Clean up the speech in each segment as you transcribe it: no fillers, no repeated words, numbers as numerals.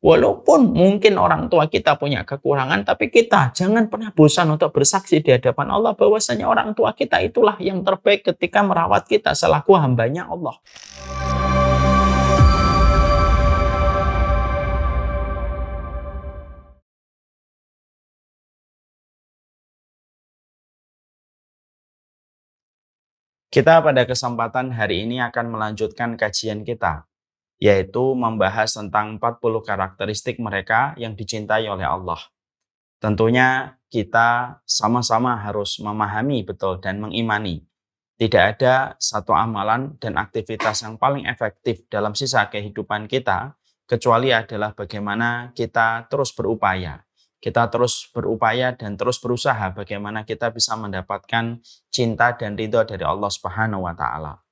Walaupun mungkin orang tua kita punya kekurangan, tapi kita jangan pernah bosan untuk bersaksi di hadapan Allah bahwasanya orang tua kita itulah yang terbaik ketika merawat kita selaku hambanya Allah. Kita pada kesempatan hari ini akan melanjutkan kajian kita, yaitu membahas tentang 40 karakteristik mereka yang dicintai oleh Allah. Tentunya kita sama-sama harus memahami betul dan mengimani. Tidak ada satu amalan dan aktivitas yang paling efektif dalam sisa kehidupan kita, kecuali adalah bagaimana kita terus berupaya. Kita terus berupaya dan terus berusaha bagaimana kita bisa mendapatkan cinta dan ridho dari Allah Subhanahu wa Ta'ala.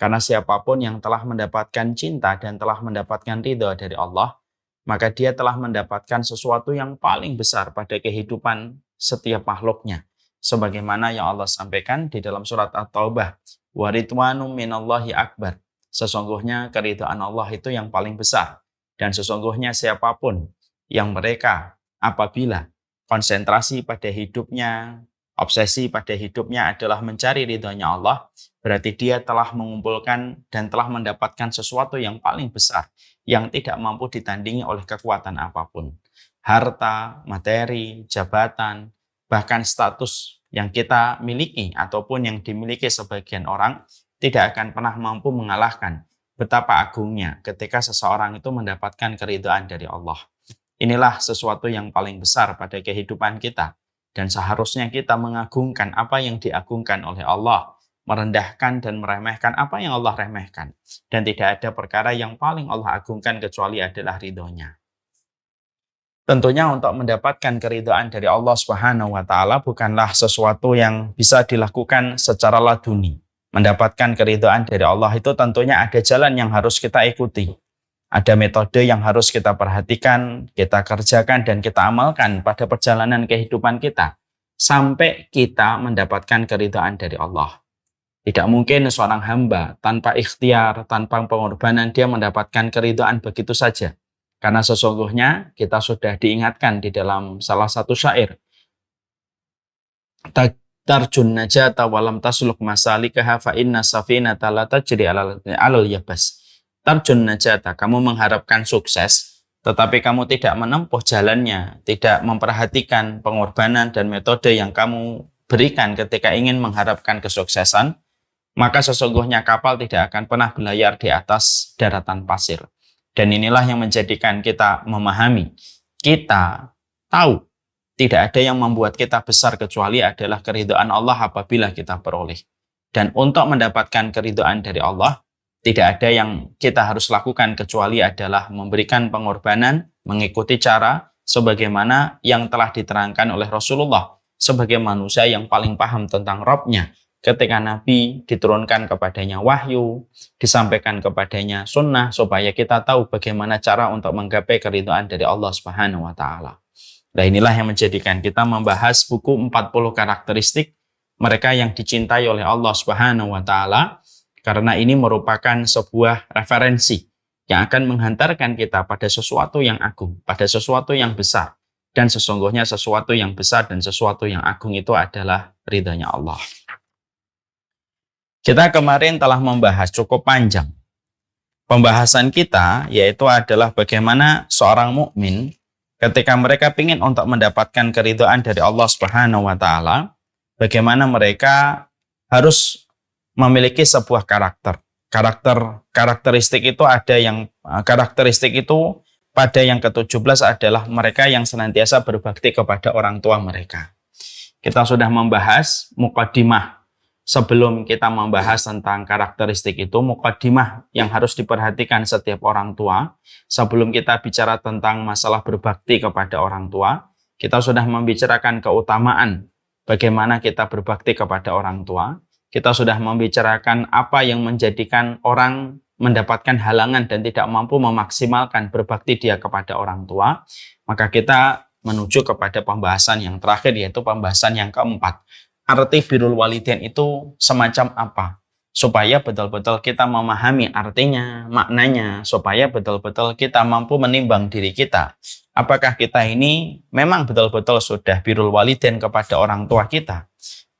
Karena siapapun yang telah mendapatkan cinta dan telah mendapatkan ridho dari Allah, maka dia telah mendapatkan sesuatu yang paling besar pada kehidupan setiap makhluknya. Sebagaimana yang Allah sampaikan di dalam surat At-Taubah, wa ridwanum minallahi akbar. Sesungguhnya keridhaan Allah itu yang paling besar. Dan sesungguhnya siapapun yang mereka apabila konsentrasi pada hidupnya, obsesi pada hidupnya adalah mencari ridhonya Allah, berarti dia telah mengumpulkan dan telah mendapatkan sesuatu yang paling besar, yang tidak mampu ditandingi oleh kekuatan apapun. Harta, materi, jabatan, bahkan status yang kita miliki ataupun yang dimiliki sebagian orang tidak akan pernah mampu mengalahkan betapa agungnya ketika seseorang itu mendapatkan keridhaan dari Allah. Inilah sesuatu yang paling besar pada kehidupan kita, dan seharusnya kita mengagungkan apa yang diagungkan oleh Allah, merendahkan dan meremehkan apa yang Allah remehkan, dan tidak ada perkara yang paling Allah agungkan kecuali adalah ridhonya. Tentunya untuk mendapatkan keridhaan dari Allah Subhanahu wa Ta'ala bukanlah sesuatu yang bisa dilakukan secara laduni. Mendapatkan keridhaan dari Allah itu tentunya ada jalan yang harus kita ikuti. Ada metode yang harus kita perhatikan, kita kerjakan, dan kita amalkan pada perjalanan kehidupan kita sampai kita mendapatkan keridhaan dari Allah. Tidak mungkin seorang hamba tanpa ikhtiar, tanpa pengorbanan dia mendapatkan keridhaan begitu saja. Karena sesungguhnya kita sudah diingatkan di dalam salah satu syair. Tarjun najata walam tasluk masalikaha fa inna safinata la tajri alal yabas. Tarjun najata, kamu mengharapkan sukses, tetapi kamu tidak menempuh jalannya, tidak memperhatikan pengorbanan dan metode yang kamu berikan ketika ingin mengharapkan kesuksesan, maka sesungguhnya kapal tidak akan pernah berlayar di atas daratan pasir. Dan inilah yang menjadikan kita memahami, kita tahu tidak ada yang membuat kita besar kecuali adalah keridhaan Allah apabila kita peroleh. Dan untuk mendapatkan keridhaan dari Allah, tidak ada yang kita harus lakukan kecuali adalah memberikan pengorbanan, mengikuti cara sebagaimana yang telah diterangkan oleh Rasulullah sebagai manusia yang paling paham tentang Rabb-nya. Ketika Nabi diturunkan kepadanya wahyu, disampaikan kepadanya sunnah, supaya kita tahu bagaimana cara untuk menggapai keridhaan dari Allah Subhanahu wa Ta'ala. Nah, inilah yang menjadikan kita membahas buku 40 karakteristik mereka yang dicintai oleh Allah Subhanahu wa Ta'ala, karena ini merupakan sebuah referensi yang akan menghantarkan kita pada sesuatu yang agung, pada sesuatu yang besar. Dan sesungguhnya sesuatu yang besar dan sesuatu yang agung itu adalah ridhanya Allah. Kita kemarin telah membahas cukup panjang. Pembahasan kita yaitu adalah bagaimana seorang mukmin ketika mereka ingin untuk mendapatkan keridhaan dari Allah Subhanahu wa Ta'ala, bagaimana mereka harus memiliki sebuah karakteristik itu ada yang karakteristik itu pada yang ke-17 adalah mereka yang senantiasa berbakti kepada orang tua mereka. Kita sudah membahas muqaddimah sebelum kita membahas tentang karakteristik itu, muqaddimah yang harus diperhatikan setiap orang tua. Sebelum kita bicara tentang masalah berbakti kepada orang tua, kita sudah membicarakan keutamaan bagaimana kita berbakti kepada orang tua. Kita sudah membicarakan apa yang menjadikan orang mendapatkan halangan dan tidak mampu memaksimalkan berbakti dia kepada orang tua. Maka kita menuju kepada pembahasan yang terakhir, yaitu pembahasan yang keempat. Arti birrul walidain itu semacam apa? supaya betul-betul kita memahami artinya, maknanya, supaya betul-betul kita mampu menimbang diri kita. Apakah kita ini memang betul-betul sudah birrul walidain kepada orang tua kita?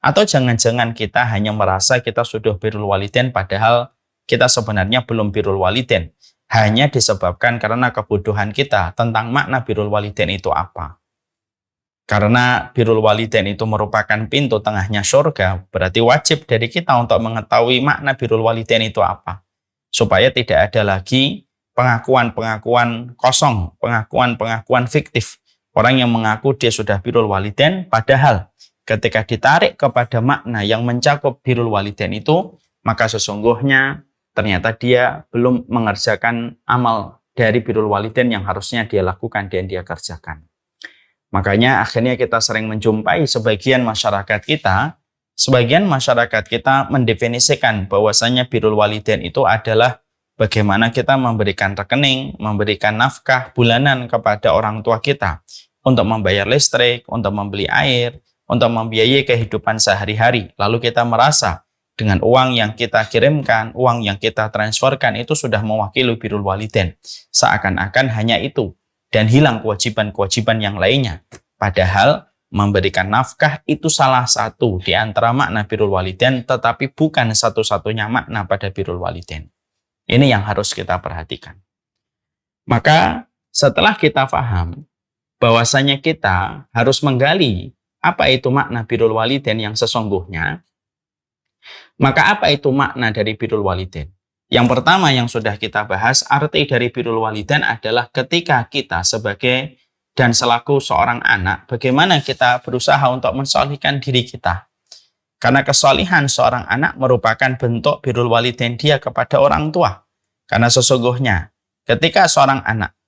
Atau jangan-jangan kita hanya merasa kita sudah birrul walidain padahal kita sebenarnya belum birrul walidain. Hanya disebabkan karena kebodohan kita tentang makna birrul walidain itu apa. Karena birrul walidain itu merupakan pintu tengahnya surga, berarti wajib dari kita untuk mengetahui makna birrul walidain itu apa. Supaya tidak ada lagi pengakuan-pengakuan kosong, pengakuan-pengakuan fiktif. Orang yang mengaku dia sudah birrul walidain, padahal ketika ditarik kepada makna yang mencakup birrul walidain itu, maka sesungguhnya ternyata dia belum mengerjakan amal dari birrul walidain yang harusnya dia lakukan dan dia kerjakan. Makanya akhirnya kita sering menjumpai sebagian masyarakat kita mendefinisikan bahwasanya birrul walidain itu adalah bagaimana kita memberikan rekening, memberikan nafkah bulanan kepada orang tua kita untuk membayar listrik, untuk membeli air, untuk membiayai kehidupan sehari-hari. Lalu kita merasa dengan uang yang kita kirimkan, uang yang kita transferkan itu sudah mewakili birrul walidain. Seakan-akan hanya itu. Dan hilang kewajiban-kewajiban yang lainnya. Padahal memberikan nafkah itu salah satu di antara makna birrul walidain, tetapi bukan satu-satunya makna pada birrul walidain. Ini yang harus kita perhatikan. Maka setelah kita paham bahwasanya kita harus menggali apa itu makna birrul walidain yang sesungguhnya, maka apa itu makna dari birrul walidain? Yang pertama yang sudah kita bahas, arti dari birrul walidain adalah ketika kita sebagai dan selaku seorang anak, bagaimana kita berusaha untuk mensolihkan diri kita. Karena kesolihan seorang anak merupakan bentuk birrul walidain dia kepada orang tua. Karena sesungguhnya ketika seorang anak,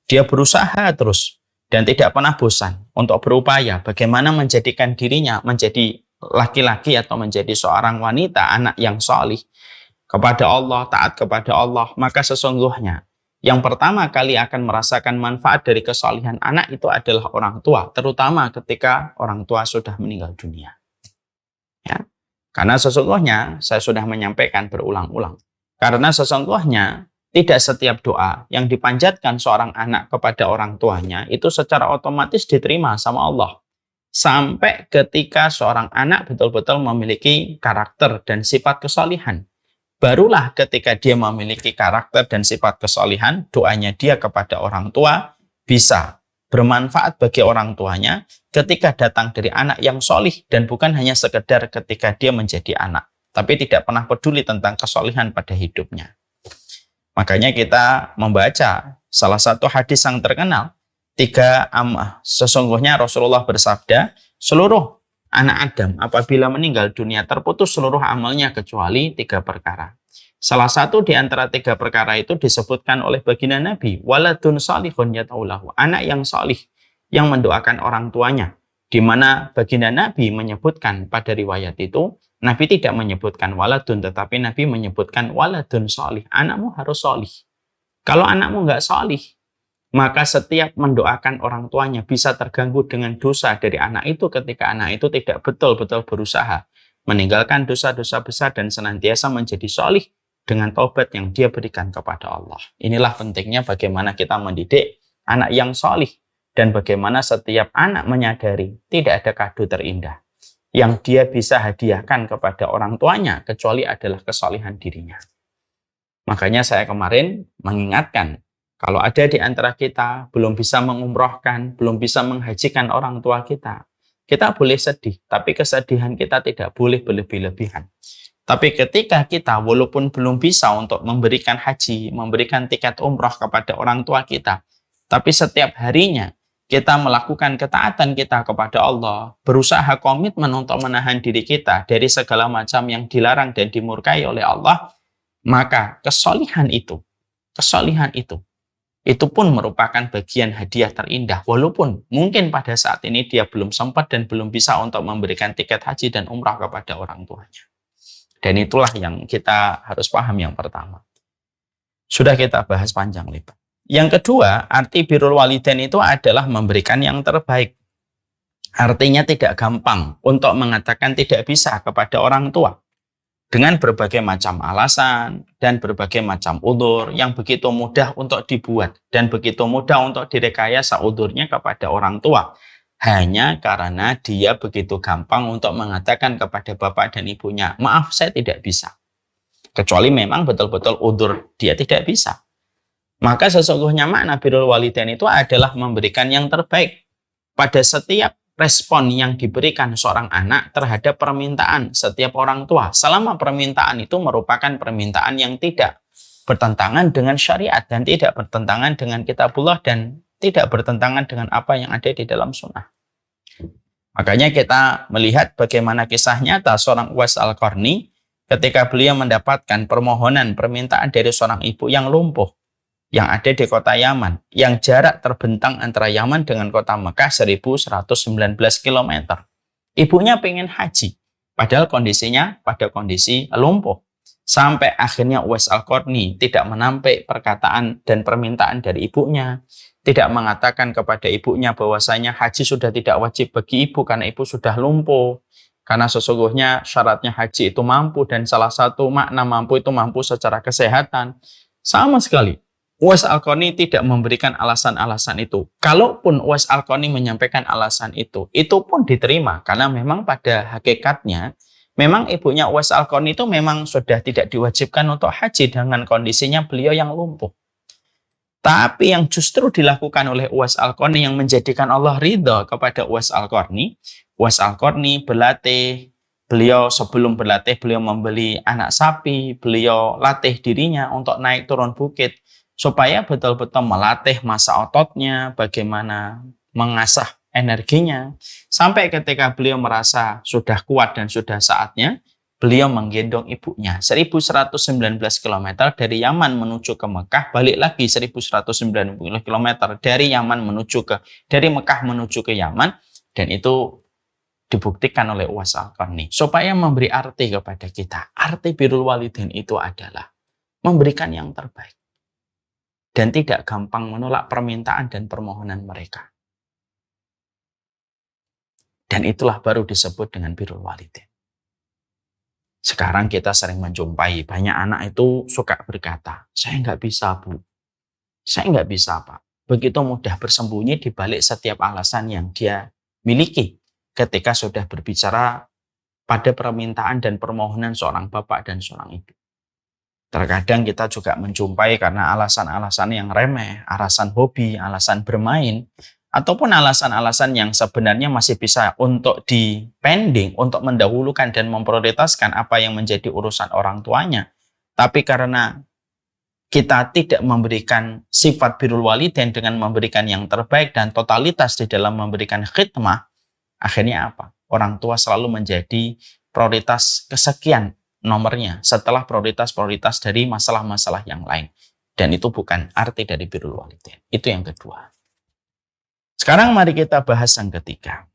dia berusaha terus dan tidak pernah bosan untuk berupaya bagaimana menjadikan dirinya menjadi laki-laki atau menjadi seorang wanita, anak yang solih, kepada Allah, taat kepada Allah, maka sesungguhnya yang pertama kali akan merasakan manfaat dari kesalihan anak itu adalah orang tua, terutama ketika orang tua sudah meninggal dunia. Ya. Karena sesungguhnya saya sudah menyampaikan berulang-ulang. Karena sesungguhnya tidak setiap doa yang dipanjatkan seorang anak kepada orang tuanya itu secara otomatis diterima sama Allah. Sampai ketika seorang anak betul-betul memiliki karakter dan sifat kesalihan. Barulah ketika dia memiliki karakter dan sifat kesalihan, doanya dia kepada orang tua bisa bermanfaat bagi orang tuanya ketika datang dari anak yang solih dan bukan hanya sekedar ketika dia menjadi anak, tapi tidak pernah peduli tentang kesolihan pada hidupnya. Makanya kita membaca salah satu hadis yang terkenal, sesungguhnya Rasulullah bersabda, seluruh anak Adam apabila meninggal dunia terputus seluruh amalnya kecuali 3 perkara. Salah satu di antara 3 perkara itu disebutkan oleh baginda Nabi, waladun salihun yad'ulahu, anak yang salih yang mendoakan orang tuanya. Di mana baginda Nabi menyebutkan pada riwayat itu, Nabi tidak menyebutkan waladun, tetapi Nabi menyebutkan waladun salih, anakmu harus salih. Kalau anakmu nggak salih, maka setiap mendoakan orang tuanya bisa terganggu dengan dosa dari anak itu ketika anak itu tidak betul-betul berusaha meninggalkan dosa-dosa besar dan senantiasa menjadi solih dengan taubat yang dia berikan kepada Allah. Inilah pentingnya bagaimana kita mendidik anak yang solih dan bagaimana setiap anak menyadari tidak ada kado terindah yang dia bisa hadiahkan kepada orang tuanya kecuali adalah kesolihan dirinya. Makanya saya kemarin mengingatkan, kalau ada di antara kita belum bisa mengumrohkan, belum bisa menghajikan orang tua kita, kita boleh sedih, tapi kesedihan kita tidak boleh berlebih-lebihan. Tapi ketika kita walaupun belum bisa untuk memberikan haji, memberikan tiket umroh kepada orang tua kita, tapi setiap harinya kita melakukan ketaatan kita kepada Allah, berusaha komitmen untuk menahan diri kita dari segala macam yang dilarang dan dimurkai oleh Allah, maka kesolihan itu pun merupakan bagian hadiah terindah. Walaupun mungkin pada saat ini dia belum sempat dan belum bisa untuk memberikan tiket haji dan umrah kepada orang tuanya. Dan itulah yang kita harus paham yang pertama. Sudah kita bahas panjang lebar. Yang kedua, arti birrul walidain itu adalah memberikan yang terbaik. Artinya tidak gampang untuk mengatakan tidak bisa kepada orang tua. dengan berbagai macam alasan dan berbagai macam udzur yang begitu mudah untuk dibuat dan begitu mudah untuk direkayasa udzurnya kepada orang tua, hanya karena dia begitu gampang untuk mengatakan kepada bapak dan ibunya, maaf saya tidak bisa, kecuali memang betul-betul udzur dia tidak bisa. Maka sesungguhnya makna birrul walidain itu adalah memberikan yang terbaik pada setiap respon yang diberikan seorang anak terhadap permintaan setiap orang tua, selama permintaan itu merupakan permintaan yang tidak bertentangan dengan syariat dan tidak bertentangan dengan kitabullah dan tidak bertentangan dengan apa yang ada di dalam sunnah. Makanya kita melihat bagaimana kisah nyata seorang Uwais Al-Qarni ketika beliau mendapatkan permintaan dari seorang ibu yang lumpuh yang ada di kota Yaman, yang jarak terbentang antara Yaman dengan kota Mekah 1119 km. Ibunya pengen haji, padahal kondisinya pada kondisi lumpuh. Sampai akhirnya Uwais Al-Qarni tidak menampik perkataan dan permintaan dari ibunya, tidak mengatakan kepada ibunya bahwasanya haji sudah tidak wajib bagi ibu karena ibu sudah lumpuh. Karena sesungguhnya syaratnya haji itu mampu, dan salah satu makna mampu itu mampu secara kesehatan. Sama sekali Uwais Al-Qarni tidak memberikan alasan-alasan itu. Kalaupun Uwais Al-Qarni menyampaikan alasan itu pun diterima. Karena memang pada hakikatnya, memang ibunya Uwais Al-Qarni itu memang sudah tidak diwajibkan untuk haji dengan kondisinya beliau yang lumpuh. Tapi yang justru dilakukan oleh Uwais Al-Qarni yang menjadikan Allah ridha kepada Uwais Al-Qarni berlatih. Beliau sebelum berlatih, beliau membeli anak sapi, beliau latih dirinya untuk naik turun bukit, supaya betul-betul melatih masa ototnya, bagaimana mengasah energinya. Sampai ketika beliau merasa sudah kuat dan sudah saatnya, beliau menggendong ibunya. 1119 km dari Yaman menuju ke Mekah, balik lagi 1190 km dari Mekah menuju ke Yaman, dan itu dibuktikan oleh Uwais Al-Qarni. Supaya memberi arti kepada kita, arti birrul walidain itu adalah memberikan yang terbaik dan tidak gampang menolak permintaan dan permohonan mereka. Dan itulah baru disebut dengan birrul walidain. Sekarang kita sering menjumpai banyak anak itu suka berkata, saya nggak bisa bu, saya nggak bisa pak. Begitu mudah bersembunyi di balik setiap alasan yang dia miliki ketika sudah berbicara pada permintaan dan permohonan seorang bapak dan seorang ibu. Terkadang kita juga menjumpai karena alasan-alasan yang remeh, alasan hobi, alasan bermain, ataupun alasan-alasan yang sebenarnya masih bisa untuk dipending, untuk mendahulukan dan memprioritaskan apa yang menjadi urusan orang tuanya. Tapi karena kita tidak memberikan sifat birrul walidain dengan memberikan yang terbaik dan totalitas di dalam memberikan khidmah, akhirnya apa? Orang tua selalu menjadi prioritas kesekian nomornya setelah prioritas-prioritas dari masalah-masalah yang lain. Dan itu bukan arti dari birrul walidain. Itu yang kedua. Sekarang mari kita bahas yang ketiga.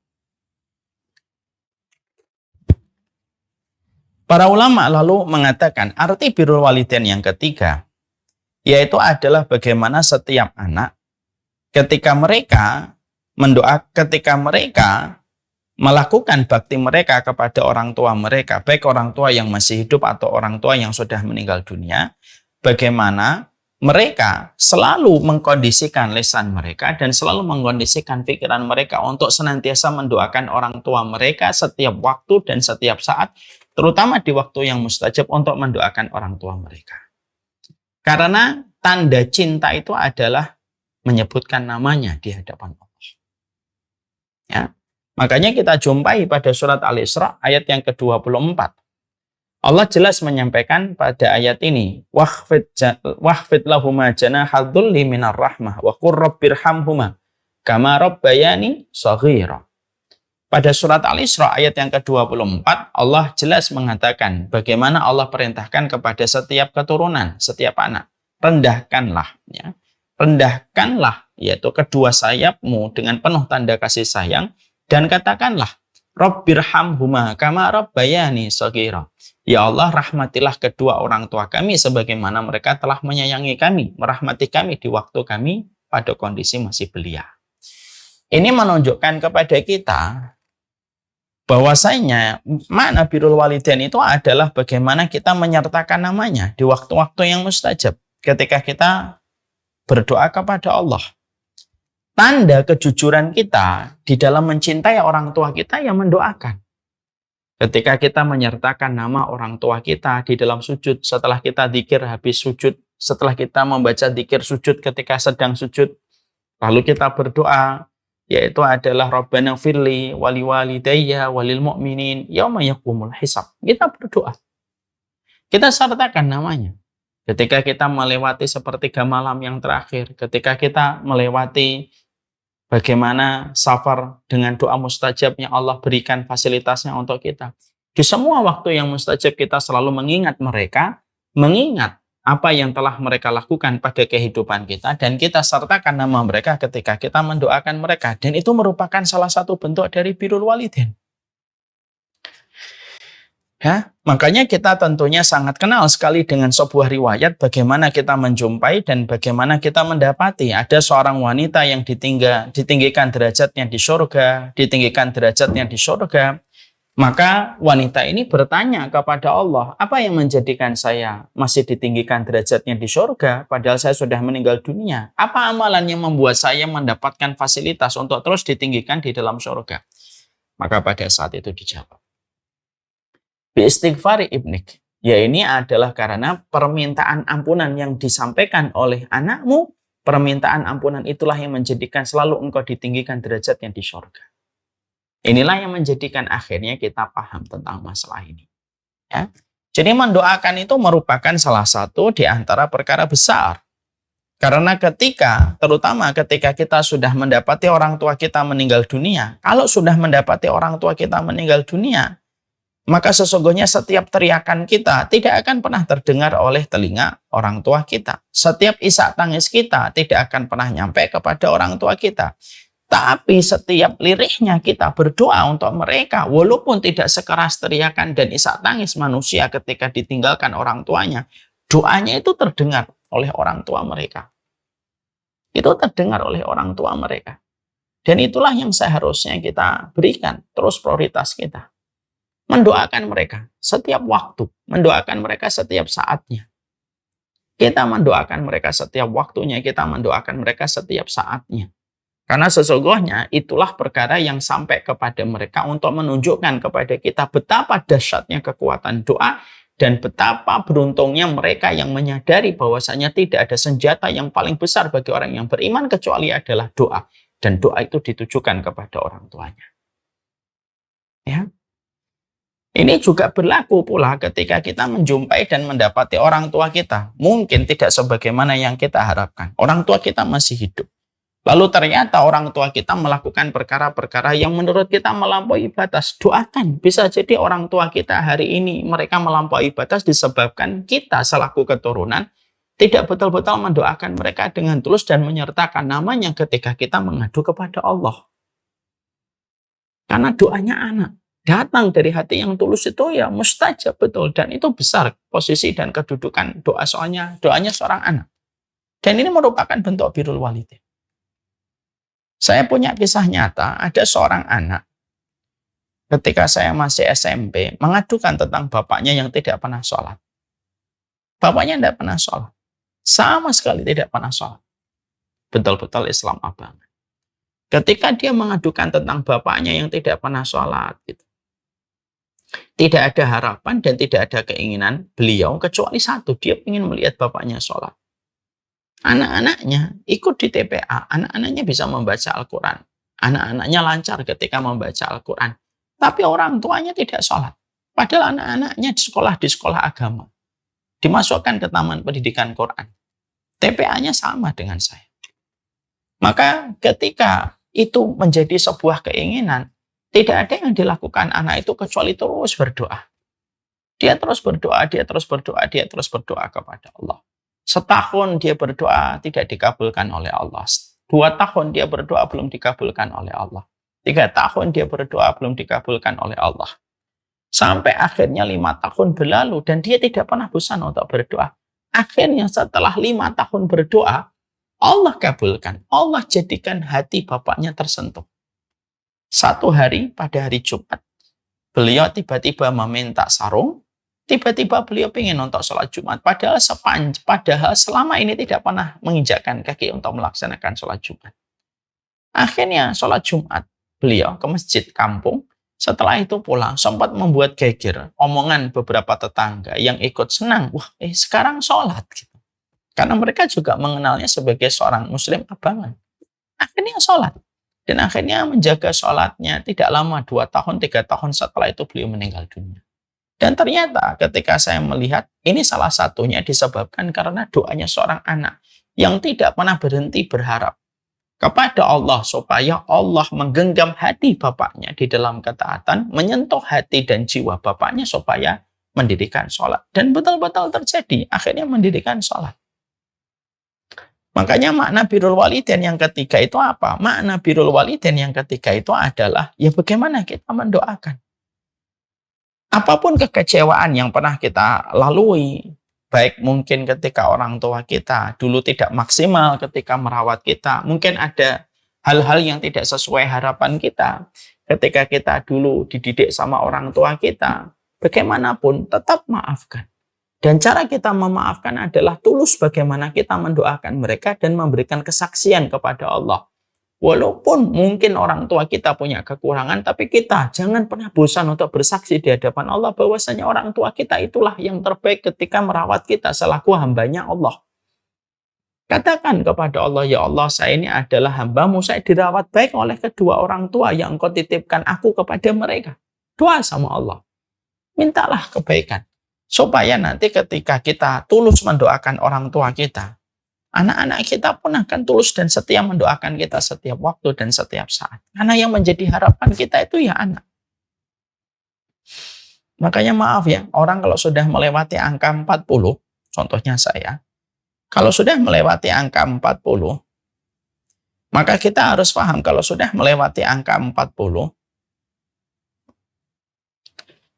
Para ulama lalu mengatakan arti birrul walidain yang ketiga yaitu adalah bagaimana setiap anak ketika mereka melakukan bakti mereka kepada orang tua mereka, baik orang tua yang masih hidup atau orang tua yang sudah meninggal dunia, bagaimana mereka selalu mengkondisikan lisan mereka dan selalu mengkondisikan pikiran mereka untuk senantiasa mendoakan orang tua mereka setiap waktu dan setiap saat, terutama di waktu yang mustajab untuk mendoakan orang tua mereka. Karena tanda cinta itu adalah menyebutkan namanya di hadapan Allah. Ya. Makanya kita jumpai pada surat Al-Isra ayat yang ke-24. Allah jelas menyampaikan pada ayat ini, wahfid lahuma janahal dhulli minar rahmah wa qur rabbirhamhuma kama rabbayani shaghira. Pada surat Al-Isra ayat yang ke-24, Allah jelas mengatakan bagaimana Allah perintahkan kepada setiap keturunan, setiap anak, rendahkanlah, ya. Rendahkanlah, yaitu kedua sayapmu dengan penuh tanda kasih sayang, dan katakanlah, Rabbirhamhuma kama rabbayani shaghira. Ya Allah, rahmatilah kedua orang tua kami sebagaimana mereka telah menyayangi kami, merahmati kami di waktu kami pada kondisi masih belia. Ini menunjukkan kepada kita Bahwasanya makna birrul walidain itu adalah bagaimana kita menyertakan namanya di waktu-waktu yang mustajab ketika kita berdoa kepada Allah. Tanda kejujuran kita di dalam mencintai orang tua kita yang mendoakan. Ketika kita menyertakan nama orang tua kita di dalam sujud, setelah kita dzikir habis sujud, setelah kita membaca dzikir sujud ketika sedang sujud, lalu kita berdoa, yaitu adalah Rabbana firli wali walidayya walil mu'minin yauma yaqumul hisab. Kita berdoa. Kita sertakan namanya. Ketika kita melewati sepertiga malam yang terakhir, ketika kita melewati bagaimana safar dengan doa mustajab yang Allah berikan fasilitasnya untuk kita. Di semua waktu yang mustajab kita selalu mengingat mereka, mengingat apa yang telah mereka lakukan pada kehidupan kita, dan kita sertakan nama mereka ketika kita mendoakan mereka. Dan itu merupakan salah satu bentuk dari birrul walidain. Ya, makanya kita tentunya sangat kenal sekali dengan sebuah riwayat bagaimana kita menjumpai dan bagaimana kita mendapati ada seorang wanita yang ditinggikan derajatnya di surga, ditinggikan derajatnya di surga. Maka wanita ini bertanya kepada Allah, apa yang menjadikan saya masih ditinggikan derajatnya di surga padahal saya sudah meninggal dunia? Apa amalan yang membuat saya mendapatkan fasilitas untuk terus ditinggikan di dalam surga? Maka pada saat itu dijawab, bi istighfari ibnik. Ya, ini adalah karena permintaan ampunan yang disampaikan oleh anakmu, permintaan ampunan itulah yang menjadikan selalu engkau ditinggikan derajatnya di surga. Inilah yang menjadikan akhirnya kita paham tentang masalah ini. Ya. Jadi mendoakan itu merupakan salah satu di antara perkara besar. Karena terutama ketika kita sudah mendapati orang tua kita meninggal dunia, kalau sudah mendapati orang tua kita meninggal dunia, maka sesungguhnya setiap teriakan kita tidak akan pernah terdengar oleh telinga orang tua kita. Setiap isak tangis kita tidak akan pernah nyampe kepada orang tua kita. Tapi setiap lirihnya kita berdoa untuk mereka, walaupun tidak sekeras teriakan dan isak tangis manusia ketika ditinggalkan orang tuanya, doanya itu terdengar oleh orang tua mereka. Itu terdengar oleh orang tua mereka. Dan itulah yang seharusnya kita berikan terus prioritas kita. Mendoakan mereka setiap waktu, mendoakan mereka setiap saatnya. Kita mendoakan mereka setiap waktunya, kita mendoakan mereka setiap saatnya. Karena sesungguhnya itulah perkara yang sampai kepada mereka untuk menunjukkan kepada kita betapa dahsyatnya kekuatan doa dan betapa beruntungnya mereka yang menyadari bahwasanya tidak ada senjata yang paling besar bagi orang yang beriman kecuali adalah doa. Dan doa itu ditujukan kepada orang tuanya. Ya. Ini juga berlaku pula ketika kita menjumpai dan mendapati orang tua kita. Mungkin tidak sebagaimana yang kita harapkan. Orang tua kita masih hidup. Lalu ternyata orang tua kita melakukan perkara-perkara yang menurut kita melampaui batas. Doakan, bisa jadi orang tua kita hari ini mereka melampaui batas disebabkan kita selaku keturunan tidak betul-betul mendoakan mereka dengan tulus dan menyertakan namanya ketika kita mengadu kepada Allah. Karena doanya anak datang dari hati yang tulus itu ya mustajab betul, dan itu besar posisi dan kedudukan doa, soalnya doanya seorang anak. Dan ini merupakan bentuk birrul walidain. Saya punya kisah nyata, ada seorang anak ketika saya masih SMP mengadukan tentang bapaknya yang tidak pernah sholat. Bapaknya tidak pernah sholat. Sama sekali tidak pernah sholat. Betul-betul Islam abangan. Ketika dia mengadukan tentang bapaknya yang tidak pernah sholat, gitu, tidak ada harapan dan tidak ada keinginan beliau kecuali satu, dia ingin melihat bapaknya sholat. Anak-anaknya ikut di TPA, anak-anaknya bisa membaca Al-Quran. Anak-anaknya lancar ketika membaca Al-Quran. Tapi orang tuanya tidak sholat. Padahal anak-anaknya di sekolah agama. Dimasukkan ke taman pendidikan Quran. TPA-nya sama dengan saya. Maka ketika itu menjadi sebuah keinginan, tidak ada yang dilakukan anak itu kecuali terus berdoa. Dia terus berdoa, dia terus berdoa, dia terus berdoa kepada Allah. Setahun dia berdoa tidak dikabulkan oleh Allah. 2 tahun dia berdoa belum dikabulkan oleh Allah. 3 tahun dia berdoa belum dikabulkan oleh Allah. Sampai akhirnya 5 tahun berlalu dan dia tidak pernah bosan untuk berdoa. Akhirnya setelah 5 tahun berdoa, Allah kabulkan. Allah jadikan hati bapaknya tersentuh. Satu hari pada hari Jumat, beliau tiba-tiba meminta sarung, tiba-tiba beliau ingin untuk sholat Jumat. Padahal selama ini tidak pernah menginjakkan kaki untuk melaksanakan sholat Jumat. Akhirnya sholat Jumat, beliau ke masjid kampung. Setelah itu pulang, sempat membuat geger omongan beberapa tetangga yang ikut senang. Wah, sekarang sholat. Gitu. Karena mereka juga mengenalnya sebagai seorang muslim abangan. Akhirnya sholat. Dan akhirnya menjaga sholatnya tidak lama, 2 tahun, 3 tahun setelah itu beliau meninggal dunia. Dan ternyata ketika saya melihat, ini salah satunya disebabkan karena doanya seorang anak yang tidak pernah berhenti berharap kepada Allah supaya Allah menggenggam hati bapaknya di dalam ketaatan, menyentuh hati dan jiwa bapaknya supaya mendirikan sholat. Dan betul-betul terjadi, akhirnya mendirikan sholat. Makanya makna birrul walidain yang ketiga itu apa? Makna birrul walidain yang ketiga itu adalah ya bagaimana kita mendoakan. Apapun kekecewaan yang pernah kita lalui, baik mungkin ketika orang tua kita dulu tidak maksimal ketika merawat kita, mungkin ada hal-hal yang tidak sesuai harapan kita ketika kita dulu dididik sama orang tua kita, bagaimanapun tetap maafkan. Dan cara kita memaafkan adalah tulus bagaimana kita mendoakan mereka dan memberikan kesaksian kepada Allah. Walaupun mungkin orang tua kita punya kekurangan, tapi kita jangan pernah bosan untuk bersaksi di hadapan Allah bahwasanya orang tua kita itulah yang terbaik ketika merawat kita selaku hambanya Allah. Katakan kepada Allah, ya Allah, saya ini adalah hambamu, saya dirawat baik oleh kedua orang tua yang engkau titipkan aku kepada mereka. Doa sama Allah. Mintalah kebaikan. Supaya nanti ketika kita tulus mendoakan orang tua kita, anak-anak kita pun akan tulus dan setia mendoakan kita setiap waktu dan setiap saat. Karena yang menjadi harapan kita itu ya anak. Makanya maaf ya, orang kalau sudah melewati angka 40, contohnya saya, kalau sudah melewati angka 40, maka kita harus paham kalau sudah melewati angka 40,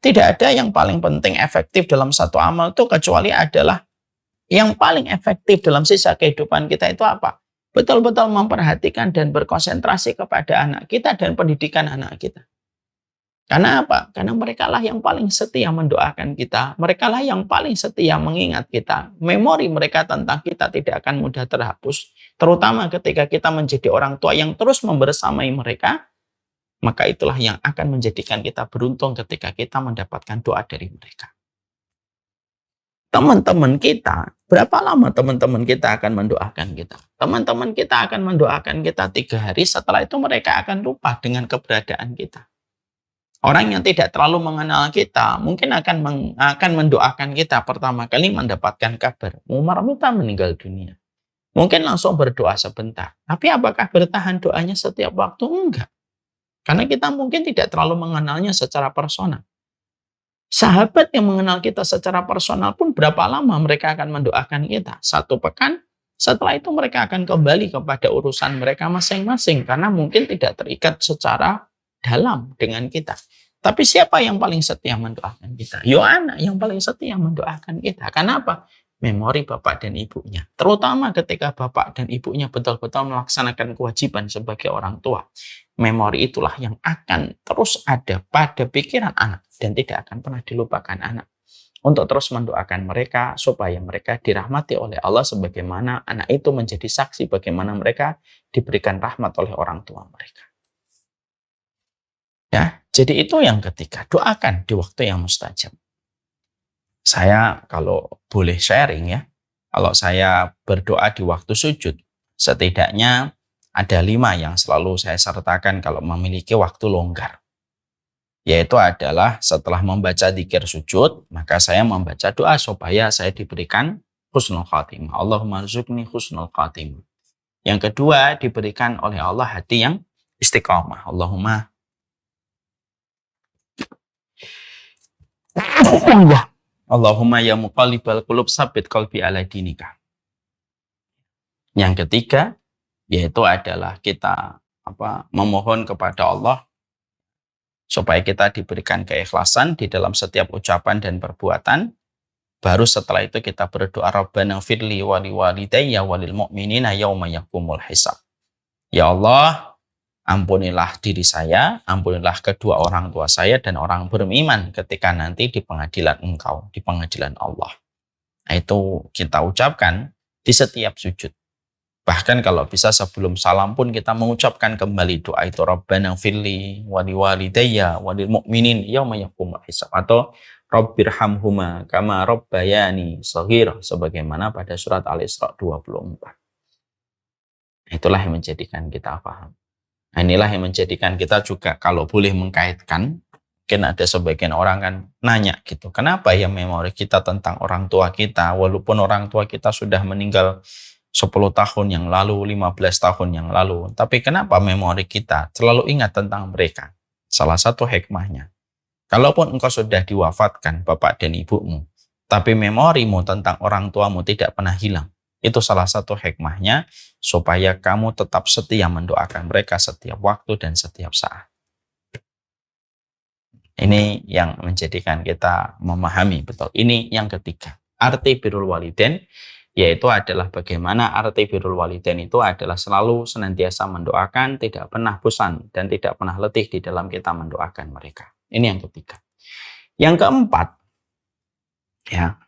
tidak ada yang paling penting efektif dalam satu amal itu kecuali adalah yang paling efektif dalam sisa kehidupan kita itu apa? Betul-betul memperhatikan dan berkonsentrasi kepada anak kita dan pendidikan anak kita. Karena apa? Karena mereka lah yang paling setia mendoakan kita. Mereka lah yang paling setia mengingat kita. Memori mereka tentang kita tidak akan mudah terhapus. Terutama ketika kita menjadi orang tua yang terus membersamai mereka, maka itulah yang akan menjadikan kita beruntung ketika kita mendapatkan doa dari mereka. Teman-teman kita, berapa lama teman-teman kita akan mendoakan kita? Teman-teman kita akan mendoakan kita 3 hari, setelah itu mereka akan lupa dengan keberadaan kita. Orang yang tidak terlalu mengenal kita, mungkin akan mendoakan kita pertama kali mendapatkan kabar, Umar Mita meninggal dunia. Mungkin langsung berdoa sebentar. Tapi apakah bertahan doanya setiap waktu? Enggak. Karena kita mungkin tidak terlalu mengenalnya secara personal. Sahabat yang mengenal kita secara personal pun berapa lama mereka akan mendoakan kita? 1 pekan, setelah itu mereka akan kembali kepada urusan mereka masing-masing. Karena mungkin tidak terikat secara dalam dengan kita. Tapi siapa yang paling setia mendoakan kita? Yo anak yang paling setia mendoakan kita. Kenapa? Memori bapak dan ibunya. Terutama ketika bapak dan ibunya betul-betul melaksanakan kewajiban sebagai orang tua. Memori itulah yang akan terus ada pada pikiran anak dan tidak akan pernah dilupakan anak. Untuk terus mendoakan mereka supaya mereka dirahmati oleh Allah sebagaimana anak itu menjadi saksi bagaimana mereka diberikan rahmat oleh orang tua mereka. Ya, jadi itu yang ketiga, doakan di waktu yang mustajab. Saya kalau boleh sharing ya, kalau saya berdoa di waktu sujud, setidaknya ada 5 yang selalu saya sertakan kalau memiliki waktu longgar. Yaitu adalah setelah membaca dzikir sujud, maka saya membaca doa supaya saya diberikan husnul khatimah. Allahumma rzuqni husnul khatimah. Yang kedua, diberikan oleh Allah hati yang istiqamah. Allahumma ya muqallibal qulub tsabbit qalbi ala dinika. Yang ketiga, yaitu adalah kita memohon kepada Allah supaya kita diberikan keikhlasan di dalam setiap ucapan dan perbuatan. Baru setelah itu kita berdoa, Rabbana firli wa liwalidayya walil mu'minina yauma yaqumul hisab. Ya Allah, ampunilah diri saya, ampunilah kedua orang tua saya dan orang beriman ketika nanti di pengadilan Engkau, di pengadilan Allah. Nah, itu kita ucapkan di setiap sujud. Bahkan kalau bisa sebelum salam pun kita mengucapkan kembali doa itu, Rabbana firli wa liwalidayya wa lil mu'minin yauma yaqumul hisab, atau Rabbirhamhuma kama rabbayani shaghira, sebagaimana pada surat Al-Isra 24. Itulah yang menjadikan kita paham. Nah, inilah yang menjadikan kita juga kalau boleh mengkaitkan, mungkin ada sebagian orang kan nanya gitu, kenapa ya memori kita tentang orang tua kita, walaupun orang tua kita sudah meninggal 10 tahun yang lalu, 15 tahun yang lalu, tapi kenapa memori kita selalu ingat tentang mereka? Salah satu hikmahnya, kalaupun engkau sudah diwafatkan bapak dan ibumu, tapi memorimu tentang orang tuamu tidak pernah hilang. Itu salah satu hikmahnya, supaya kamu tetap setia mendoakan mereka setiap waktu dan setiap saat. Ini yang menjadikan kita memahami betul. Ini yang ketiga, arti birrul walidain, yaitu adalah bagaimana arti birrul walidain itu adalah selalu senantiasa mendoakan, tidak pernah bosan dan tidak pernah letih di dalam kita mendoakan mereka. Ini yang ketiga. Yang keempat, ya,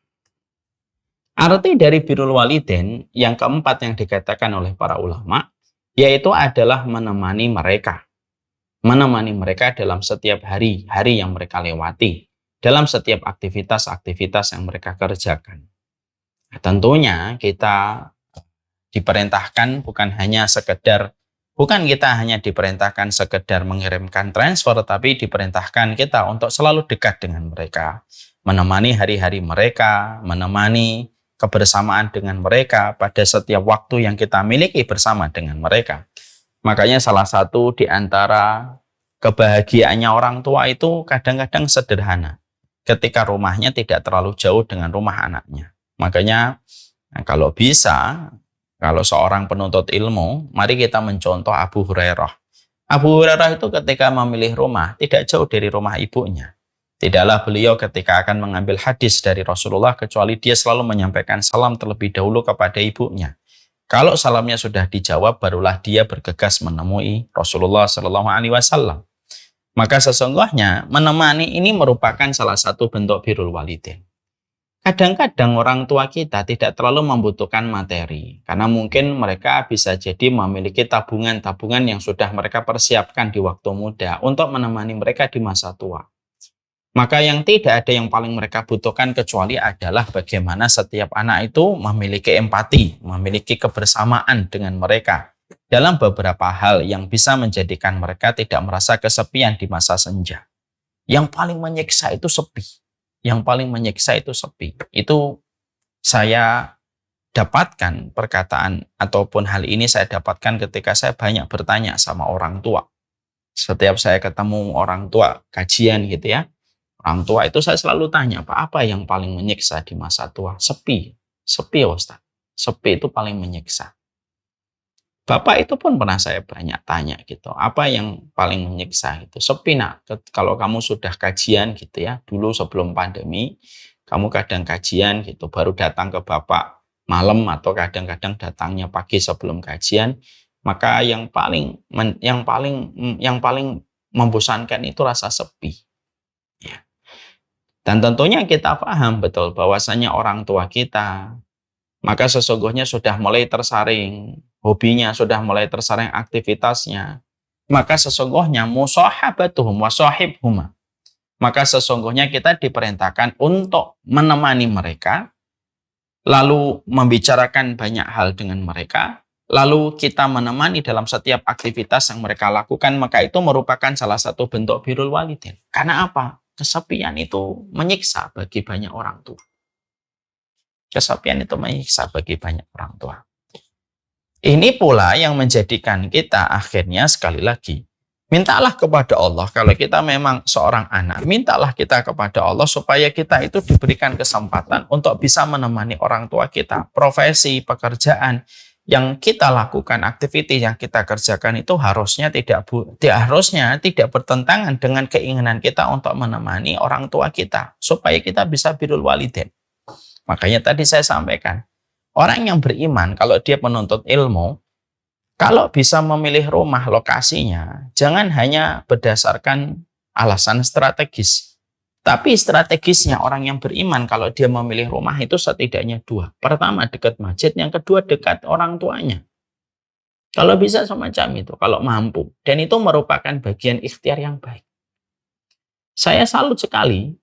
arti dari birrul walidain yang keempat yang dikatakan oleh para ulama, yaitu adalah menemani mereka. Menemani mereka dalam setiap hari-hari yang mereka lewati, dalam setiap aktivitas-aktivitas yang mereka kerjakan. Nah, tentunya kita diperintahkan bukan kita hanya diperintahkan sekedar mengirimkan transfer, tapi diperintahkan kita untuk selalu dekat dengan mereka, menemani hari-hari mereka, menemani kebersamaan dengan mereka pada setiap waktu yang kita miliki bersama dengan mereka. Makanya salah satu di antara kebahagiaannya orang tua itu kadang-kadang sederhana, ketika rumahnya tidak terlalu jauh dengan rumah anaknya. Makanya kalau bisa, kalau seorang penuntut ilmu, mari kita mencontoh Abu Hurairah. Abu Hurairah itu ketika memilih rumah tidak jauh dari rumah ibunya. Tidaklah beliau ketika akan mengambil hadis dari Rasulullah kecuali dia selalu menyampaikan salam terlebih dahulu kepada ibunya. Kalau salamnya sudah dijawab, barulah dia bergegas menemui Rasulullah SAW. Maka sesungguhnya menemani ini merupakan salah satu bentuk birrul walidain. Kadang-kadang orang tua kita tidak terlalu membutuhkan materi, karena mungkin mereka bisa jadi memiliki tabungan-tabungan yang sudah mereka persiapkan di waktu muda untuk menemani mereka di masa tua. Maka yang tidak ada yang paling mereka butuhkan kecuali adalah bagaimana setiap anak itu memiliki empati, memiliki kebersamaan dengan mereka dalam beberapa hal yang bisa menjadikan mereka tidak merasa kesepian di masa senja. Yang paling menyiksa itu sepi. Yang paling menyiksa itu sepi. Itu saya dapatkan perkataan ataupun hal ini saya dapatkan ketika saya banyak bertanya sama orang tua. Setiap saya ketemu orang tua kajian gitu ya, orang tua itu saya selalu tanya, Pak, apa yang paling menyiksa di masa tua? Sepi. Sepi, Ustaz. Sepi itu paling menyiksa. Bapak itu pun pernah saya banyak tanya gitu, apa yang paling menyiksa itu? Sepi, nak. Kalau kamu sudah kajian gitu ya, dulu sebelum pandemi, kamu kadang kajian gitu, baru datang ke Bapak malam atau kadang-kadang datangnya pagi sebelum kajian, maka yang paling membosankan itu rasa sepi. Ya. Dan tentunya kita paham betul bahwasanya orang tua kita, maka sesungguhnya sudah mulai tersaring hobinya, sudah mulai tersaring aktivitasnya. Maka sesungguhnya musahabatuhum wa sahibhuma. Maka sesungguhnya kita diperintahkan untuk menemani mereka, lalu membicarakan banyak hal dengan mereka, lalu kita menemani dalam setiap aktivitas yang mereka lakukan, maka itu merupakan salah satu bentuk birrul walidain. Karena apa? Kesepian itu menyiksa bagi banyak orang tua. Kesepian itu menyiksa bagi banyak orang tua. Ini pula yang menjadikan kita akhirnya sekali lagi, mintalah kepada Allah, kalau kita memang seorang anak, mintalah kita kepada Allah supaya kita itu diberikan kesempatan untuk bisa menemani orang tua kita. Profesi, pekerjaan yang kita lakukan, aktivitas yang kita kerjakan itu harusnya tidak bertentangan dengan keinginan kita untuk menemani orang tua kita, supaya kita bisa birrul walidain. Makanya tadi saya sampaikan, orang yang beriman, kalau dia menuntut ilmu, Kalau bisa memilih rumah lokasinya, jangan hanya berdasarkan alasan strategis. Tapi strategisnya orang yang beriman kalau dia memilih rumah itu setidaknya dua. Pertama dekat masjid, yang kedua dekat orang tuanya. Kalau bisa semacam itu, kalau mampu. Dan itu merupakan bagian ikhtiar yang baik. Saya salut sekali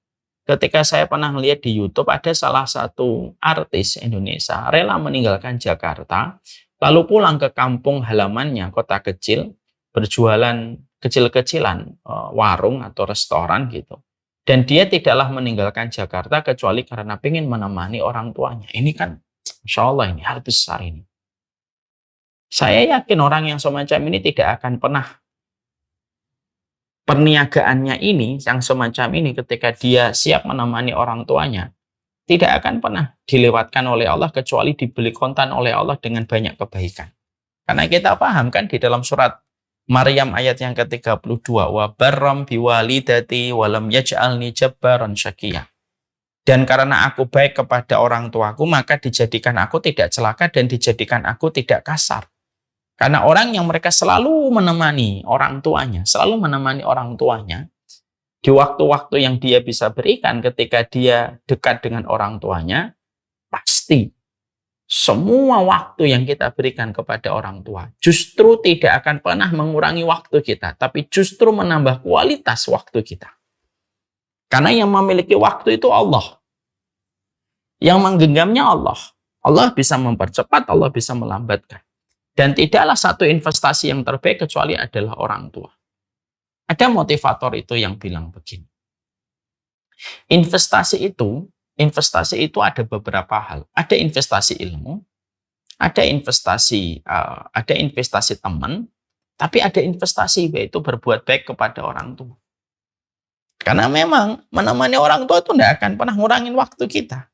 ketika saya pernah melihat di YouTube ada salah satu artis Indonesia rela meninggalkan Jakarta, lalu pulang ke kampung halamannya, kota kecil, berjualan kecil-kecilan, warung atau restoran gitu. Dan dia tidaklah meninggalkan Jakarta kecuali karena ingin menemani orang tuanya. Ini kan, Masya Allah, ini hal besar ini. Saya yakin orang yang semacam ini tidak akan pernah perniagaannya ini, yang semacam ini ketika dia siap menemani orang tuanya, tidak akan pernah dilewatkan oleh Allah kecuali dibeli kontan oleh Allah dengan banyak kebaikan. Karena kita paham kan di dalam surat Maryam ayat yang ke-32, wa barram biwalidati walam yaj'alni jabbaran syaqiyya. Dan karena aku baik kepada orang tuaku, maka dijadikan aku tidak celaka dan dijadikan aku tidak kasar. Karena orang yang mereka selalu menemani orang tuanya, di waktu-waktu yang dia bisa berikan ketika dia dekat dengan orang tuanya, pasti semua waktu yang kita berikan kepada orang tua justru tidak akan pernah mengurangi waktu kita, tapi justru menambah kualitas waktu kita. Karena yang memiliki waktu itu Allah. Yang menggenggamnya Allah. Allah bisa mempercepat, Allah bisa melambatkan. Dan tidaklah satu investasi yang terbaik kecuali adalah orang tua. Ada motivator itu yang bilang begini. Investasi itu ada beberapa hal. Ada investasi ilmu, ada investasi teman, tapi ada investasi yaitu berbuat baik kepada orang tua. Karena memang menemani orang tua itu tidak akan pernah ngurangin waktu kita.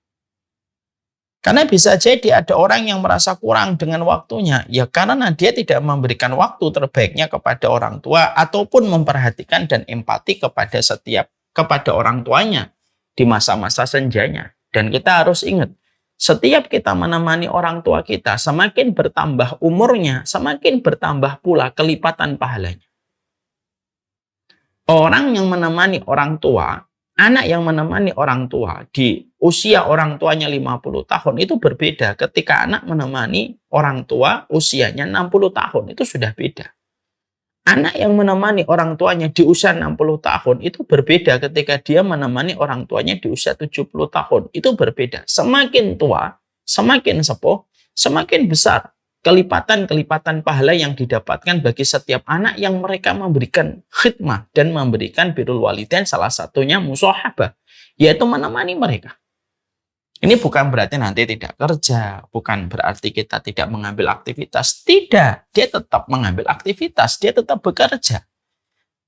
Karena bisa jadi ada orang yang merasa kurang dengan waktunya, ya karena dia tidak memberikan waktu terbaiknya kepada orang tua ataupun memperhatikan dan empati kepada orang tuanya di masa-masa senjanya. Dan kita harus ingat, setiap kita menemani orang tua kita, semakin bertambah umurnya, semakin bertambah pula kelipatan pahalanya. Orang yang menemani orang tua, anak yang menemani orang tua di usia orang tuanya 50 tahun itu berbeda ketika anak menemani orang tua usianya 60 tahun. Itu sudah beda. Anak yang menemani orang tuanya di usia 60 tahun itu berbeda ketika dia menemani orang tuanya di usia 70 tahun. Itu berbeda. Semakin tua, semakin sepuh, semakin besar kelipatan-kelipatan pahala yang didapatkan bagi setiap anak yang mereka memberikan khidmah dan memberikan birrul walidain, salah satunya musyahabah, yaitu menemani mereka. Ini bukan berarti nanti tidak kerja, bukan berarti kita tidak mengambil aktivitas. Tidak, dia tetap mengambil aktivitas, dia tetap bekerja.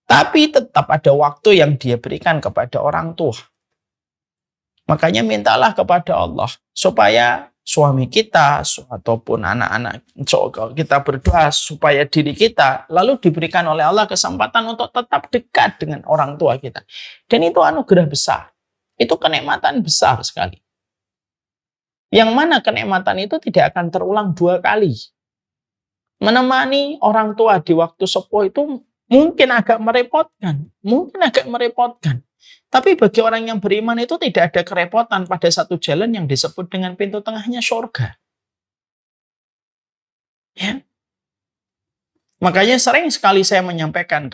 Tapi tetap ada waktu yang dia berikan kepada orang tua. Makanya mintalah kepada Allah supaya suami kita ataupun anak-anak kita berdoa supaya diri kita lalu diberikan oleh Allah kesempatan untuk tetap dekat dengan orang tua kita. Dan itu anugerah besar. Itu kenikmatan besar sekali. Yang mana kenikmatan itu tidak akan terulang dua kali. Menemani orang tua di waktu sepuh itu mungkin agak merepotkan. Tapi bagi orang yang beriman itu tidak ada kerepotan pada satu jalan yang disebut dengan pintu tengahnya surga. Ya. Makanya sering sekali saya menyampaikan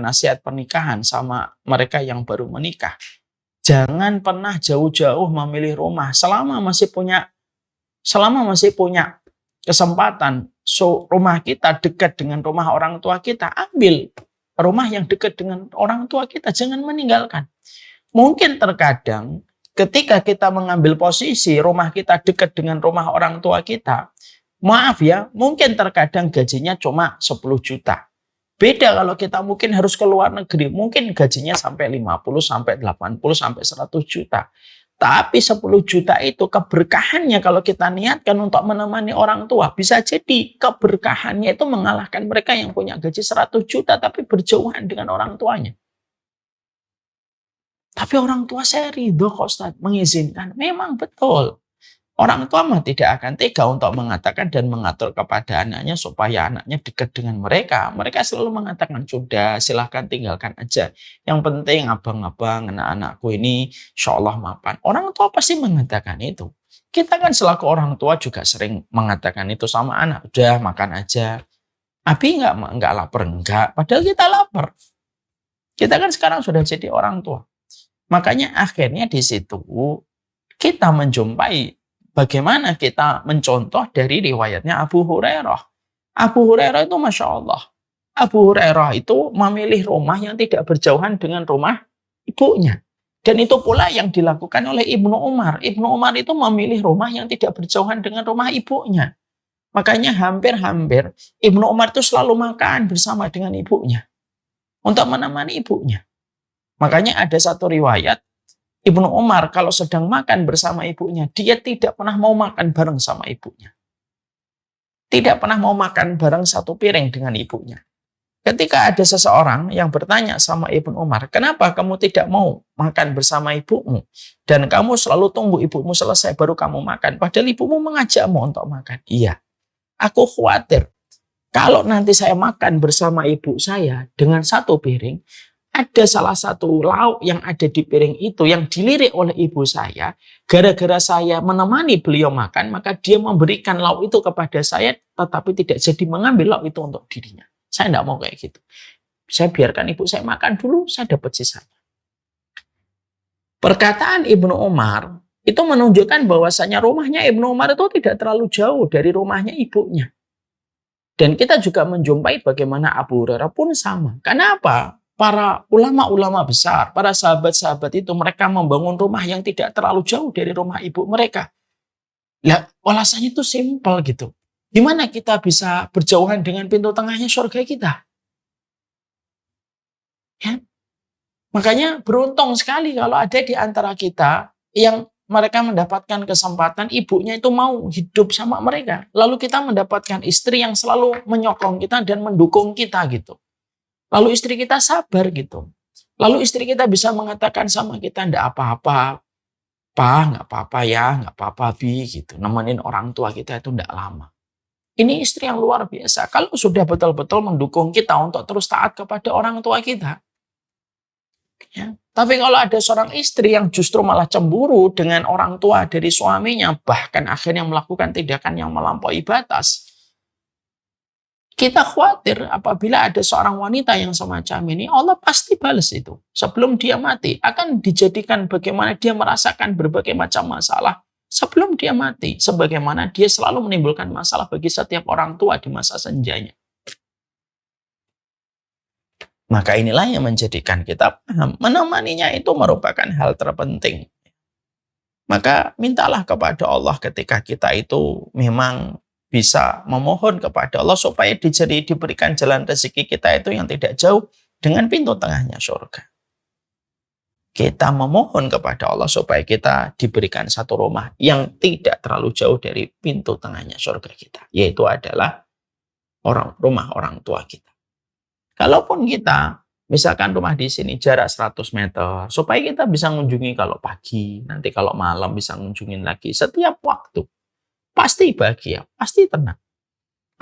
nasihat pernikahan sama mereka yang baru menikah. Jangan pernah jauh-jauh memilih rumah selama masih punya kesempatan. Rumah kita dekat dengan rumah orang tua kita, ambil rumah yang dekat dengan orang tua kita, jangan meninggalkan. Mungkin terkadang ketika kita mengambil posisi rumah kita dekat dengan rumah orang tua kita, maaf ya, mungkin terkadang gajinya cuma 10 juta. Beda kalau kita mungkin harus ke luar negeri, mungkin gajinya sampai 50, sampai 80, sampai 100 juta. Tapi 10 juta itu keberkahannya kalau kita niatkan untuk menemani orang tua. Bisa jadi keberkahannya itu mengalahkan mereka yang punya gaji 100 juta tapi berjauhan dengan orang tuanya. Tapi orang tua saya ridho kok Ustaz, mengizinkan. Memang betul. Orang tua mah tidak akan tega untuk mengatakan dan mengatur kepada anaknya supaya anaknya dekat dengan mereka. Mereka selalu mengatakan, sudah silahkan tinggalkan aja. Yang penting abang-abang, anak-anakku ini insya Allah mapan. Orang tua pasti mengatakan itu. Kita kan selaku orang tua juga sering mengatakan itu sama anak. Udah makan aja. Abi nggak lapar? Enggak. Padahal kita lapar. Kita kan sekarang sudah jadi orang tua. Makanya akhirnya di situ kita menjumpai bagaimana kita mencontoh dari riwayatnya Abu Hurairah. Abu Hurairah itu Masya Allah. Abu Hurairah itu memilih rumah yang tidak berjauhan dengan rumah ibunya. Dan itu pula yang dilakukan oleh Ibnu Umar. Ibnu Umar itu memilih rumah yang tidak berjauhan dengan rumah ibunya. Makanya hampir-hampir Ibnu Umar itu selalu makan bersama dengan ibunya. Untuk menemani ibunya. Makanya ada satu riwayat, Ibnu Umar kalau sedang makan bersama ibunya, dia tidak pernah mau makan bareng sama ibunya. Tidak pernah mau makan bareng satu piring dengan ibunya. Ketika ada seseorang yang bertanya sama Ibnu Umar, kenapa kamu tidak mau makan bersama ibumu? Dan kamu selalu tunggu ibumu selesai baru kamu makan. Padahal ibumu mengajakmu untuk makan. Iya, aku khawatir kalau nanti saya makan bersama ibu saya dengan satu piring, ada salah satu lauk yang ada di piring itu yang dilirik oleh ibu saya, gara-gara saya menemani beliau makan, maka dia memberikan lauk itu kepada saya, tetapi tidak jadi mengambil lauk itu untuk dirinya. Saya tidak mau kayak gitu. Saya biarkan ibu saya makan dulu, saya dapat sisanya. Perkataan Ibnu Umar itu menunjukkan bahwasanya rumahnya Ibnu Umar itu tidak terlalu jauh dari rumahnya ibunya. Dan kita juga menjumpai bagaimana Abu Hurairah pun sama. Kenapa? Para ulama-ulama besar, para sahabat-sahabat itu mereka membangun rumah yang tidak terlalu jauh dari rumah ibu mereka. Lah, alasannya itu simpel gitu. Gimana kita bisa berjauhan dengan pintu tengahnya surga kita? Ya. Makanya beruntung sekali kalau ada di antara kita yang mereka mendapatkan kesempatan ibunya itu mau hidup sama mereka. Lalu kita mendapatkan istri yang selalu menyokong kita dan mendukung kita gitu. Lalu istri kita sabar gitu. Lalu istri kita bisa mengatakan sama kita, enggak apa-apa, Pak, enggak apa-apa ya, enggak apa-apa Bi gitu. Nemenin orang tua kita itu enggak lama. Ini istri yang luar biasa. Kalau sudah betul-betul mendukung kita untuk terus taat kepada orang tua kita. Ya. Tapi kalau ada seorang istri yang justru malah cemburu dengan orang tua dari suaminya, bahkan akhirnya melakukan tindakan yang melampaui batas, kita khawatir apabila ada seorang wanita yang semacam ini, Allah pasti balas itu. Sebelum dia mati, akan dijadikan bagaimana dia merasakan berbagai macam masalah sebelum dia mati. Sebagaimana dia selalu menimbulkan masalah bagi setiap orang tua di masa senjanya. Maka inilah yang menjadikan kita paham, menemaninya itu merupakan hal terpenting. Maka mintalah kepada Allah ketika kita itu memang bisa memohon kepada Allah supaya diberikan jalan rezeki kita itu yang tidak jauh dengan pintu tengahnya surga. Kita memohon kepada Allah supaya kita diberikan satu rumah yang tidak terlalu jauh dari pintu tengahnya surga kita, yaitu adalah rumah orang tua kita. Kalaupun kita, misalkan rumah di sini jarak 100 meter, supaya kita bisa mengunjungi kalau pagi, nanti kalau malam bisa mengunjungi lagi setiap waktu. Pasti bahagia, pasti tenang.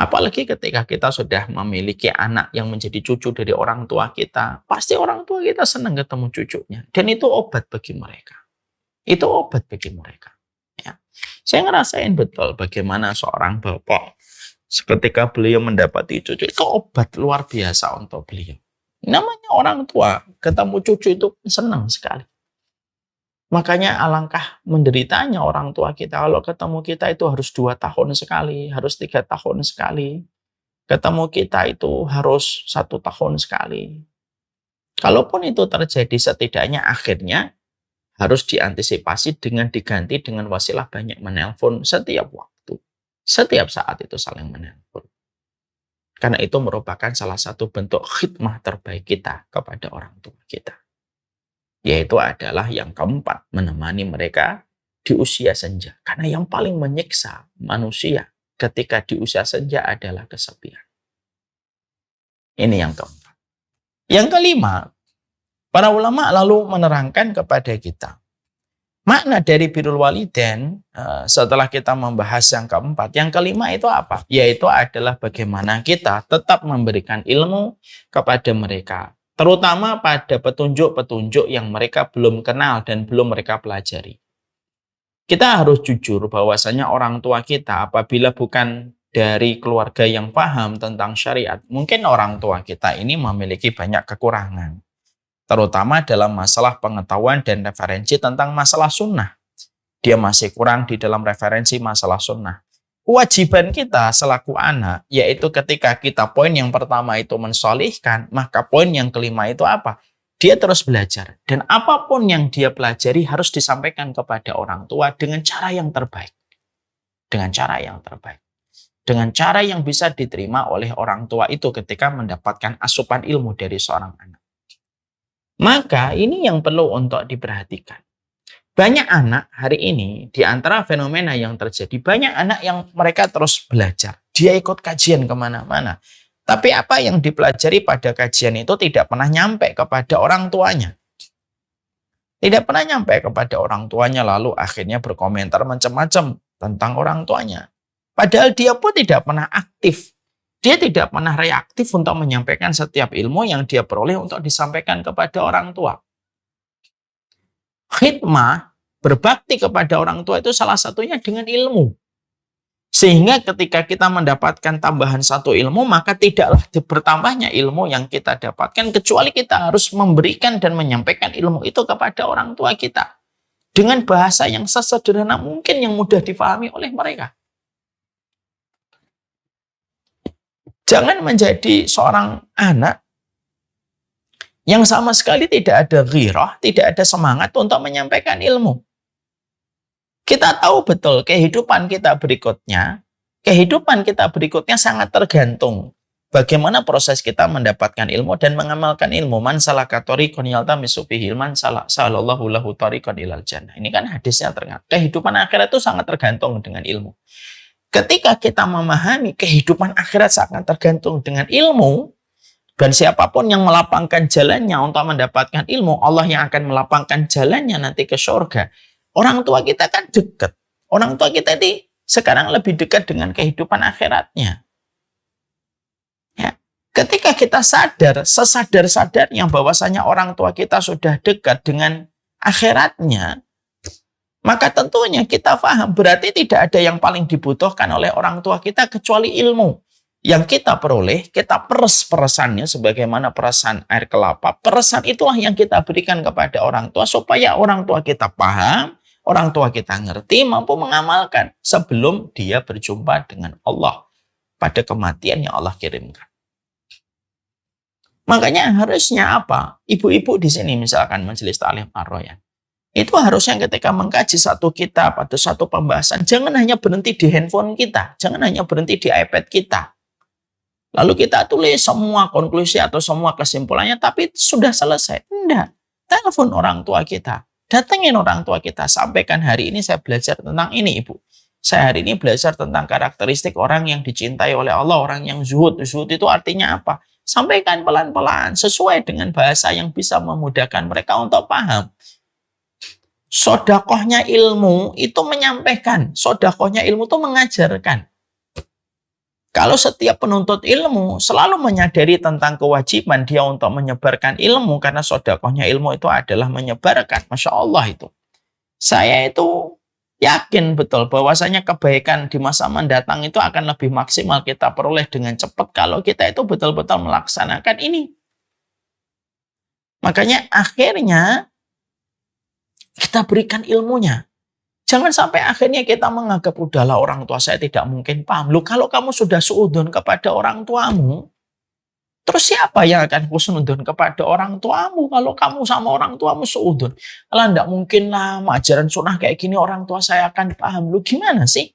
Apalagi ketika kita sudah memiliki anak yang menjadi cucu dari orang tua kita, pasti orang tua kita senang ketemu cucunya. Dan itu obat bagi mereka. Itu obat bagi mereka. Ya. Saya ngerasain betul bagaimana seorang bapak ketika beliau mendapati cucu, itu obat luar biasa untuk beliau. Namanya orang tua, ketemu cucu itu senang sekali. Makanya alangkah menderitanya orang tua kita kalau ketemu kita itu harus 2 tahun sekali, harus 3 tahun sekali. Ketemu kita itu harus 1 tahun sekali. Kalaupun itu terjadi, setidaknya akhirnya harus diantisipasi dengan diganti dengan wasilah banyak menelpon setiap waktu. Setiap saat itu saling menelpon. Karena itu merupakan salah satu bentuk khidmah terbaik kita kepada orang tua kita. Yaitu adalah yang keempat, menemani mereka di usia senja. Karena yang paling menyiksa manusia ketika di usia senja adalah kesepian. Ini yang keempat. Yang kelima, para ulama lalu menerangkan kepada kita Makna dari birrul walidain setelah kita membahas yang keempat, yang kelima itu apa? Yaitu adalah bagaimana kita tetap memberikan ilmu kepada mereka, terutama pada petunjuk-petunjuk yang mereka belum kenal dan belum mereka pelajari. Kita harus jujur bahwasanya orang tua kita apabila bukan dari keluarga yang paham tentang syariat, mungkin orang tua kita ini memiliki banyak kekurangan, terutama dalam masalah pengetahuan dan referensi tentang masalah sunnah. Dia masih kurang di dalam referensi masalah sunnah. Kewajiban kita selaku anak, yaitu ketika kita poin yang pertama itu mensolihkan, maka poin yang kelima itu apa? Dia terus belajar. Dan apapun yang dia pelajari harus disampaikan kepada orang tua dengan cara yang terbaik. Dengan cara yang terbaik. Dengan cara yang bisa diterima oleh orang tua itu ketika mendapatkan asupan ilmu dari seorang anak. Maka ini yang perlu untuk diperhatikan. Banyak anak hari ini, di antara fenomena yang terjadi, banyak anak yang mereka terus belajar. Dia ikut kajian kemana-mana. Tapi apa yang dipelajari pada kajian itu tidak pernah nyampe kepada orang tuanya. Tidak pernah nyampe kepada orang tuanya, lalu akhirnya berkomentar macam-macam tentang orang tuanya. Padahal dia pun tidak pernah aktif. Dia tidak pernah reaktif untuk menyampaikan setiap ilmu yang dia peroleh untuk disampaikan kepada orang tua. Khidmah, berbakti kepada orang tua itu salah satunya dengan ilmu. Sehingga ketika kita mendapatkan tambahan satu ilmu, maka tidaklah bertambahnya ilmu yang kita dapatkan, kecuali kita harus memberikan dan menyampaikan ilmu itu kepada orang tua kita. Dengan bahasa yang sesederhana mungkin, yang mudah difahami oleh mereka. Jangan menjadi seorang anak yang sama sekali tidak ada ghirah, tidak ada semangat untuk menyampaikan ilmu. Kita tahu betul kehidupan kita berikutnya sangat tergantung bagaimana proses kita mendapatkan ilmu dan mengamalkan ilmu. Man salaka thariqan yaltamisu fihi ilman salallahu lahu thariqan ilal jannah. Ini kan hadisnya ternyata. Kehidupan akhirat itu sangat tergantung dengan ilmu. Ketika kita memahami kehidupan akhirat sangat tergantung dengan ilmu, dan siapapun yang melapangkan jalannya untuk mendapatkan ilmu, Allah yang akan melapangkan jalannya nanti ke surga. Orang tua kita kan dekat. Orang tua kita ini sekarang lebih dekat dengan kehidupan akhiratnya. Ya. Ketika kita sadar, sesadar-sadarnya bahwasanya orang tua kita sudah dekat dengan akhiratnya, maka tentunya kita paham berarti tidak ada yang paling dibutuhkan oleh orang tua kita kecuali ilmu. Yang kita peroleh, kita peres-peresannya sebagaimana peresan air kelapa. Peresan itulah yang kita berikan kepada orang tua supaya orang tua kita paham, orang tua kita ngerti, mampu mengamalkan sebelum dia berjumpa dengan Allah pada kematian yang Allah kirimkan. Makanya harusnya apa? Ibu-ibu di sini misalkan majelis ta'lim ar-royan, itu harusnya ketika mengkaji satu kitab atau satu pembahasan, jangan hanya berhenti di handphone kita, jangan hanya berhenti di iPad kita. Lalu kita tulis semua konklusi atau semua kesimpulannya, tapi sudah selesai. Enggak. Telepon orang tua kita. Datengin orang tua kita. Sampaikan, hari ini saya belajar tentang ini, Ibu. Saya hari ini belajar tentang karakteristik orang yang dicintai oleh Allah, orang yang zuhud. Zuhud itu artinya apa? Sampaikan pelan-pelan, sesuai dengan bahasa yang bisa memudahkan mereka untuk paham. Sodakohnya ilmu itu menyampaikan. Sodakohnya ilmu itu mengajarkan. Kalau setiap penuntut ilmu selalu menyadari tentang kewajiban dia untuk menyebarkan ilmu, karena sodakohnya ilmu itu adalah menyebarkan. Masya Allah itu. Saya itu yakin betul bahwasanya kebaikan di masa mendatang itu akan lebih maksimal kita peroleh dengan cepat kalau kita itu betul-betul melaksanakan ini. Makanya akhirnya kita berikan ilmunya. Jangan sampai akhirnya kita menganggap, udahlah orang tua saya tidak mungkin paham. Loh, kalau kamu sudah suudun kepada orang tuamu, terus siapa yang akan husnudun kepada orang tuamu kalau kamu sama orang tuamu suudun? Alah, enggak mungkin lah, ajaran sunnah kayak gini orang tua saya akan paham. Loh, gimana sih?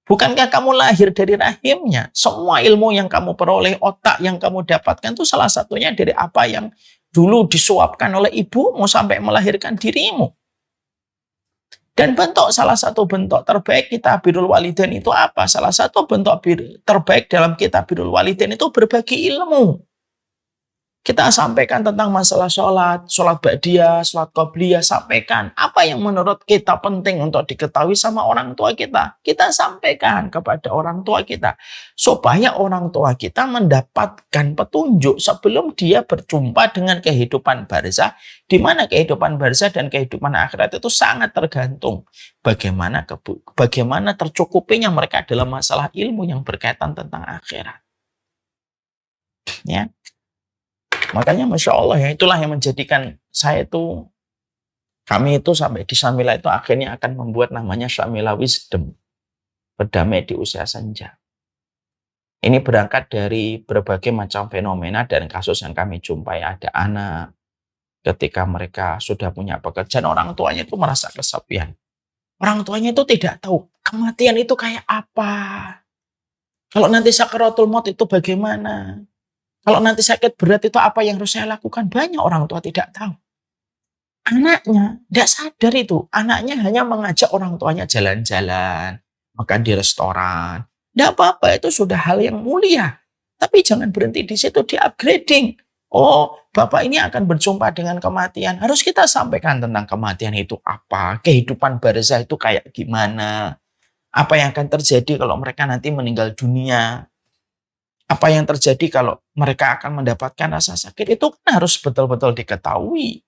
Bukankah kamu lahir dari rahimnya? Semua ilmu yang kamu peroleh, otak yang kamu dapatkan itu salah satunya dari apa yang dulu disuapkan oleh ibumu sampai melahirkan dirimu. Dan salah satu bentuk terbaik kita birrul walidain itu apa? Salah satu bentuk terbaik dalam kita birrul walidain itu berbagi ilmu. Kita sampaikan tentang masalah sholat ba'diyah, sholat qobliyah, sampaikan apa yang menurut kita penting untuk diketahui sama orang tua kita. Kita sampaikan kepada orang tua kita. Supaya orang tua kita mendapatkan petunjuk sebelum dia berjumpa dengan kehidupan barzah. Di mana kehidupan barzah dan kehidupan akhirat itu sangat tergantung. Bagaimana tercukupinya mereka dalam masalah ilmu yang berkaitan tentang akhirat. Ya. Makanya Masya Allah ya, itulah yang menjadikan kami itu sampai di Syamila itu akhirnya akan membuat namanya Syamila Wisdom, berdamai di usia senja. Ini berangkat dari berbagai macam fenomena dan kasus yang kami jumpai. Ada anak, ketika mereka sudah punya pekerjaan, orang tuanya itu merasa kesepian. Orang tuanya itu tidak tahu kematian itu kayak apa. Kalau nanti sakaratul maut itu bagaimana. Kalau nanti sakit berat itu apa yang harus saya lakukan? Banyak orang tua tidak tahu. Anaknya tidak sadar itu. Anaknya hanya mengajak orang tuanya jalan-jalan, makan di restoran. Tidak apa-apa, itu sudah hal yang mulia. Tapi jangan berhenti di situ, di-upgrading. Oh, Bapak ini akan berjumpa dengan kematian. Harus kita sampaikan tentang kematian itu apa, kehidupan barzah itu kayak gimana, apa yang akan terjadi kalau mereka nanti meninggal dunia. Apa yang terjadi kalau mereka akan mendapatkan rasa sakit, itu kan harus betul-betul diketahui.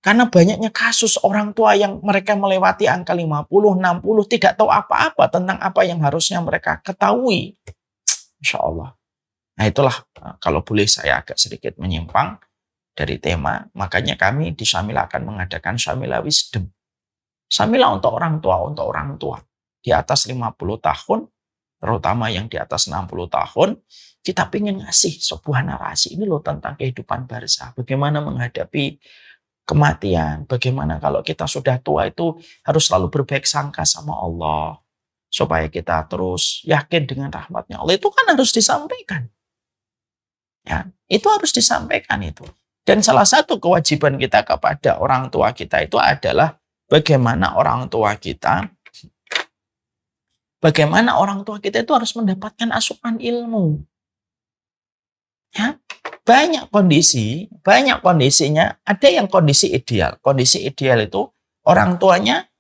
Karena banyaknya kasus orang tua yang mereka melewati angka 50, 60, tidak tahu apa-apa tentang apa yang harusnya mereka ketahui. Insya Allah. Nah itulah, kalau boleh saya agak sedikit menyimpang dari tema, makanya kami di Syamila akan mengadakan Syamila Wisdom. Syamila untuk orang tua. Di atas 50 tahun, terutama yang di atas 60 tahun, kita ingin ngasih sebuah narasi ini loh tentang kehidupan barzah. Bagaimana menghadapi kematian, bagaimana kalau kita sudah tua itu harus selalu berbaik sangka sama Allah. Supaya kita terus yakin dengan rahmatnya Allah, itu kan harus disampaikan. Ya, itu harus disampaikan itu. Dan salah satu kewajiban kita kepada orang tua kita itu adalah bagaimana orang tua kita itu harus mendapatkan asupan ilmu. Ya, banyak kondisinya, ada yang kondisi ideal. Kondisi ideal itu orang tuanya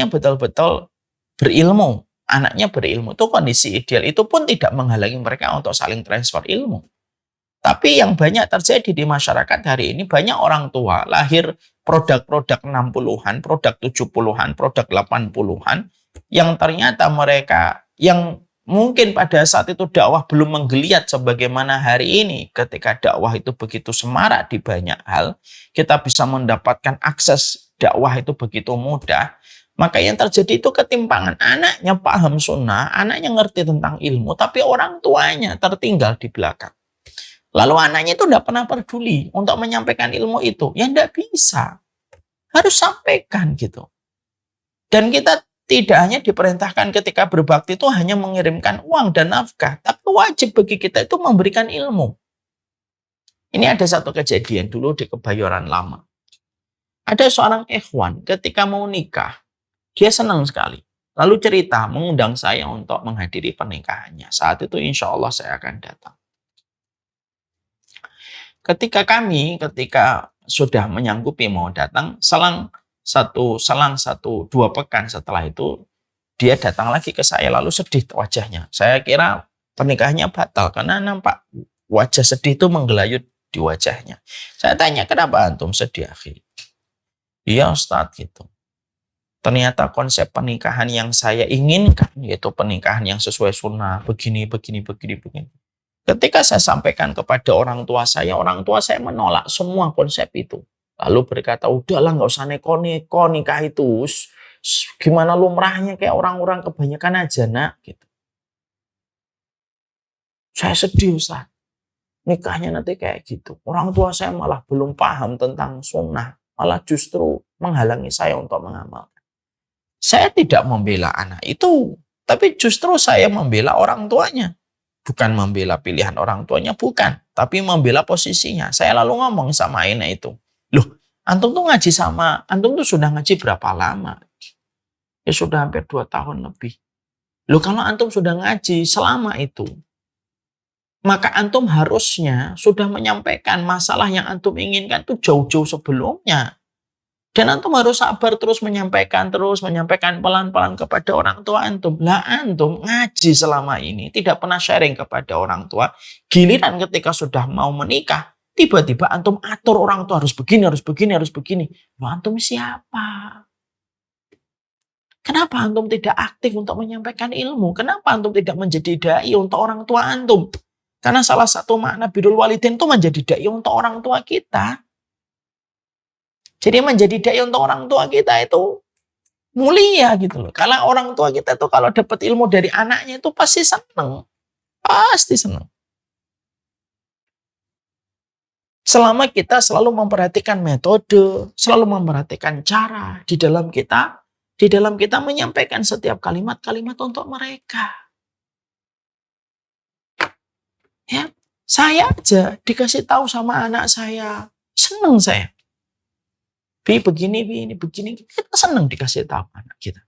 betul-betul berilmu, anaknya berilmu, itu kondisi ideal. Itu pun tidak menghalangi mereka untuk saling transfer ilmu. Tapi yang banyak terjadi di masyarakat hari ini, banyak orang tua lahir produk-produk 60-an, produk 70-an, produk 80-an, yang ternyata mereka yang mungkin pada saat itu dakwah belum menggeliat sebagaimana hari ini. Ketika dakwah itu begitu semarak di banyak hal, kita bisa mendapatkan akses dakwah itu begitu mudah. Maka yang terjadi itu ketimpangan. Anaknya paham sunnah, anaknya ngerti tentang ilmu, tapi orang tuanya tertinggal di belakang. Lalu anaknya itu tidak pernah peduli untuk menyampaikan ilmu itu. Ya tidak bisa. Harus sampaikan gitu. Dan kita tidak hanya diperintahkan ketika berbakti itu hanya mengirimkan uang dan nafkah, tapi wajib bagi kita itu memberikan ilmu. Ini ada satu kejadian dulu di Kebayoran Lama. Ada seorang ikhwan ketika mau nikah, dia senang sekali. Lalu cerita mengundang saya untuk menghadiri pernikahannya. Saat itu insya Allah saya akan datang. Ketika sudah menyanggupi mau datang, selang 2 pekan setelah itu, dia datang lagi ke saya, lalu sedih wajahnya. Saya kira pernikahannya batal, karena nampak wajah sedih itu menggelayut di wajahnya. Saya tanya, kenapa antum sedih, akhi? Iya Ustadz, gitu. Ternyata konsep pernikahan yang saya inginkan, yaitu pernikahan yang sesuai sunnah, begini. Ketika saya sampaikan kepada orang tua saya menolak semua konsep itu. Lalu berkata, udahlah nggak usah neko-neko, nikah itu gimana lumrahnya kayak orang-orang kebanyakan aja nak. Gitu. Saya sedih Ustaz, nikahnya nanti kayak gitu. Orang tua saya malah belum paham tentang sunnah, malah justru menghalangi saya untuk mengamalkan. Saya tidak membela anak itu, tapi justru saya membela orang tuanya. Bukan membela pilihan orang tuanya, bukan. Tapi membela posisinya. Saya lalu ngomong sama Aina itu. Loh, antum tuh sudah ngaji berapa lama? Ya sudah hampir 2 tahun lebih. Loh, kalau antum sudah ngaji selama itu, maka antum harusnya sudah menyampaikan masalah yang antum inginkan itu jauh-jauh sebelumnya. Dan antum harus sabar terus menyampaikan pelan-pelan kepada orang tua antum. Lah antum ngaji selama ini tidak pernah sharing kepada orang tua. Giliran ketika sudah mau menikah, tiba-tiba antum atur orang tua harus begini, harus begini, harus begini. Loh antum siapa? Kenapa antum tidak aktif untuk menyampaikan ilmu? Kenapa antum tidak menjadi dai untuk orang tua antum? Karena salah satu makna birrul walidain itu menjadi dai untuk orang tua kita. Jadi menjadi dai untuk orang tua kita itu mulia gitu loh. Kalau orang tua kita tuh kalau dapat ilmu dari anaknya itu pasti senang. Pasti senang. Selama kita selalu memperhatikan metode, selalu memperhatikan cara di dalam kita menyampaikan setiap kalimat-kalimat untuk mereka. Ya, saya aja dikasih tahu sama anak saya, senang saya. Begini, ini begini, kita senang dikasih tahu anak kita.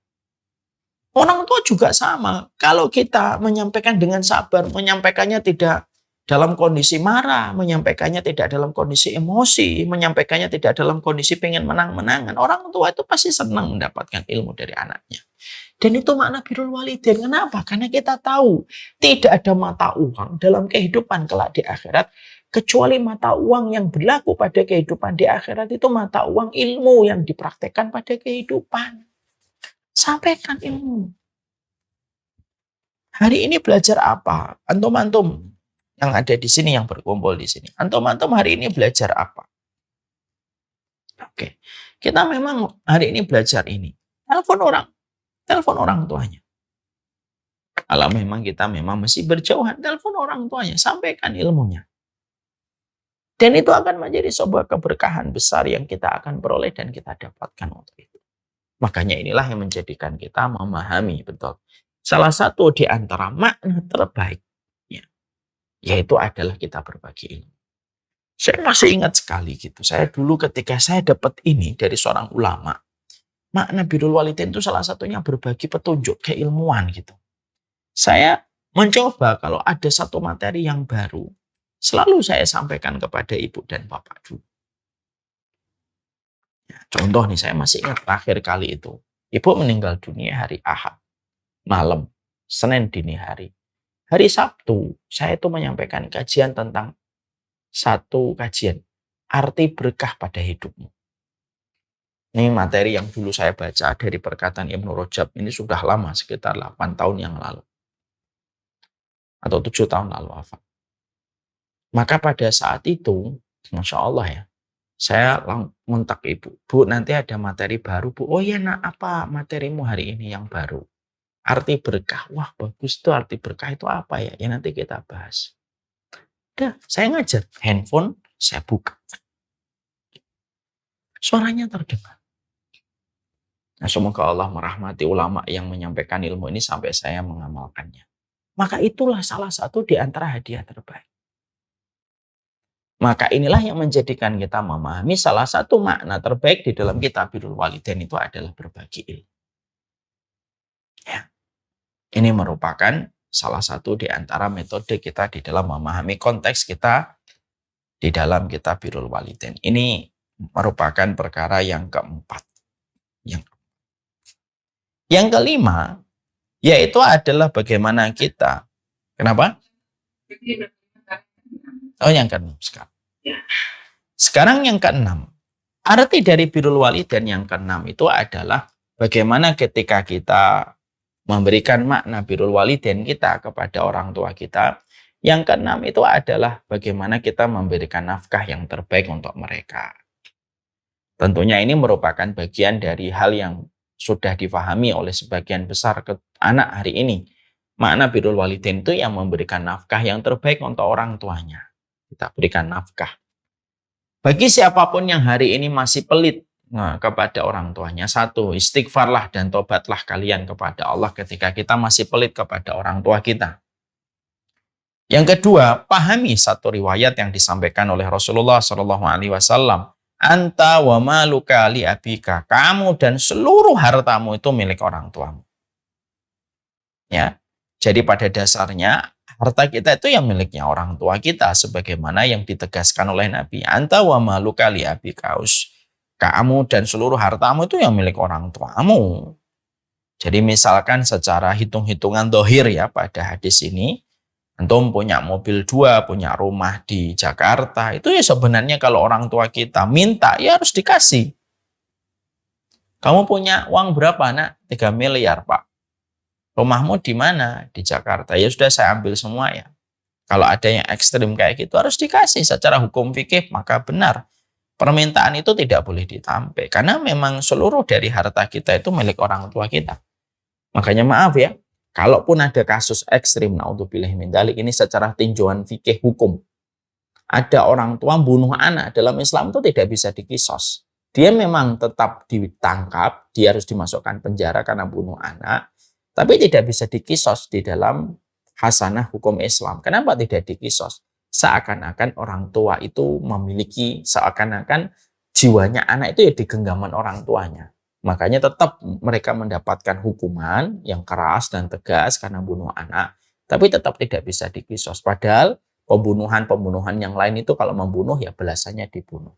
Orang tua juga sama. Kalau kita menyampaikan dengan sabar, menyampaikannya tidak dalam kondisi marah, menyampaikannya tidak dalam kondisi emosi, menyampaikannya tidak dalam kondisi pengen menang-menangan, orang tua itu pasti senang mendapatkan ilmu dari anaknya. Dan itu makna birrul walidain. Kenapa? Karena kita tahu tidak ada mata uang dalam kehidupan kelak di akhirat kecuali mata uang yang berlaku pada kehidupan di akhirat itu mata uang ilmu yang dipraktekkan pada kehidupan. Sampaikan ilmu. Hari ini belajar apa? Antum-antum yang ada di sini, yang berkumpul di sini. Antum-antum hari ini belajar apa? Oke. Kita memang hari ini belajar ini. Telepon orang tuanya. Kalau memang kita masih berjauhan, telepon orang tuanya, sampaikan ilmunya. Dan itu akan menjadi sebuah keberkahan besar yang kita akan peroleh dan kita dapatkan untuk itu. Makanya inilah yang menjadikan kita memahami betul. Salah satu di antara makna terbaik, yaitu adalah kita berbagi ilmu. Saya masih ingat sekali gitu. Saya dulu ketika saya dapat ini dari seorang ulama, makna birrul walidain itu salah satunya berbagi petunjuk keilmuan gitu. Saya mencoba kalau ada satu materi yang baru, selalu saya sampaikan kepada ibu dan bapak dulu. Ya, contoh nih, saya masih ingat terakhir kali itu. Ibu meninggal dunia hari Ahad, malam, Senin dini hari. Hari Sabtu, saya itu menyampaikan kajian tentang satu kajian, arti berkah pada hidupmu. Ini materi yang dulu saya baca dari perkataan Ibnu Rajab, ini sudah lama, sekitar 8 tahun yang lalu. Atau 7 tahun lalu wafat. Maka pada saat itu, Masya Allah ya, saya ngontak ibu, Bu nanti ada materi baru Bu. Oh iya nak, apa materimu hari ini yang baru? Arti berkah. Wah bagus tuh, arti berkah itu apa ya? Ya nanti kita bahas. Udah, saya ngajar. Handphone saya buka. Suaranya terdengar. Nah, semoga Allah merahmati ulama yang menyampaikan ilmu ini sampai saya mengamalkannya. Maka itulah salah satu di antara hadiah terbaik. Maka inilah yang menjadikan kita memahami salah satu makna terbaik di dalam kitab birrul walidain itu adalah berbagi ilmu. Ya. Ini merupakan salah satu di antara metode kita di dalam memahami konteks kita di dalam kitab birrul walidain. Ini merupakan perkara yang keempat. Yang kelima, yaitu adalah bagaimana kita. Kenapa? Oh, yang keenam sekarang. Sekarang yang keenam. Arti dari birrul walidain yang keenam itu adalah bagaimana ketika kita memberikan makna birrul walidain kita kepada orang tua kita. Yang keenam itu adalah bagaimana kita memberikan nafkah yang terbaik untuk mereka. Tentunya ini merupakan bagian dari hal yang sudah difahami oleh sebagian besar anak hari ini. Makna birrul walidain itu yang memberikan nafkah yang terbaik untuk orang tuanya. Kita berikan nafkah. Bagi siapapun yang hari ini masih pelit kepada orang tuanya, satu, istighfarlah dan tobatlah kalian kepada Allah ketika kita masih pelit kepada orang tua kita. Yang kedua, pahami satu riwayat yang disampaikan oleh Rasulullah SAW. Anta wa maluka li abika. Kamu dan seluruh hartamu itu milik orang tuamu. Ya. Jadi pada dasarnya harta kita itu yang miliknya orang tua kita, sebagaimana yang ditegaskan oleh Nabi. Anta wa maluka li abikaus. Kamu dan seluruh hartamu itu yang milik orang tuamu. Jadi misalkan secara hitung-hitungan dohir ya pada hadis ini, antum punya mobil 2, punya rumah di Jakarta, itu ya sebenarnya kalau orang tua kita minta, ya harus dikasih. Kamu punya uang berapa, nak? 3 miliar, Pak. Rumahmu di mana? Di Jakarta. Ya sudah, saya ambil semua ya. Kalau ada yang ekstrim kayak gitu, harus dikasih. Secara hukum fikih, maka benar. Permintaan itu tidak boleh ditampik. Karena memang seluruh dari harta kita itu milik orang tua kita. Makanya maaf ya, kalaupun ada kasus ekstrim, naudzubillah min dzalik, ini secara tinjauan fikih hukum. Ada orang tua bunuh anak, dalam Islam itu tidak bisa dikisos. Dia memang tetap ditangkap, dia harus dimasukkan penjara karena bunuh anak, tapi tidak bisa dikisos di dalam hasanah hukum Islam. Kenapa tidak dikisos? Seakan-akan orang tua itu memiliki, seakan-akan jiwanya anak itu ya di genggaman orang tuanya. Makanya tetap mereka mendapatkan hukuman yang keras dan tegas karena bunuh anak, tapi tetap tidak bisa dikisos. Padahal pembunuhan yang lain itu kalau membunuh ya balasannya dibunuh.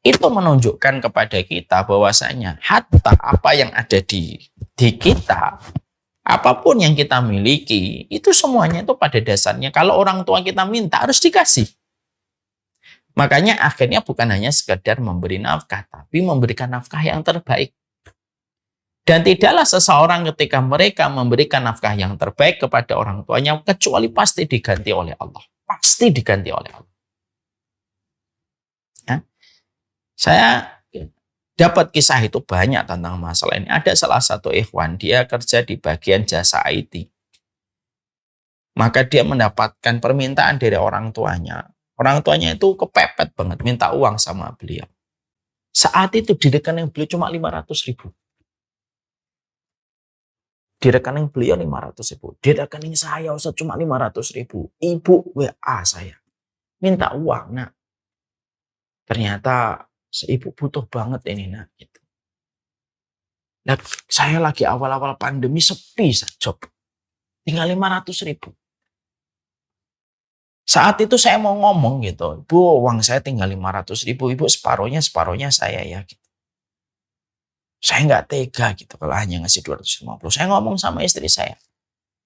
Itu menunjukkan kepada kita bahwasanya hatta apa yang ada di kita, apapun yang kita miliki, itu semuanya itu pada dasarnya kalau orang tua kita minta harus dikasih. Makanya akhirnya bukan hanya sekedar memberi nafkah, tapi memberikan nafkah yang terbaik. Dan tidaklah seseorang ketika mereka memberikan nafkah yang terbaik kepada orang tuanya, kecuali pasti diganti oleh Allah. Pasti diganti oleh Allah. Ya. Saya dapat kisah itu banyak tentang masalah ini. Ada salah satu ikhwan, dia kerja di bagian jasa IT. Maka dia mendapatkan permintaan dari orang tuanya. Orang tuanya itu kepepet banget, minta uang sama beliau. Saat itu di rekening beliau cuma 500.000. Di rekening beliau 500.000. Di rekening saya Ustaz cuma 500.000. Ibu WA saya. Minta uang, nak. Ternyata ibu butuh banget ini, nak. Gitu. Nah, saya lagi awal-awal pandemi sepi job. Tinggal 500.000. Saat itu saya mau ngomong gitu. Bu, uang saya tinggal 500.000. Ibu separohnya saya ya. Gitu. Saya nggak tega gitu kalau hanya ngasih 250. Saya ngomong sama istri saya.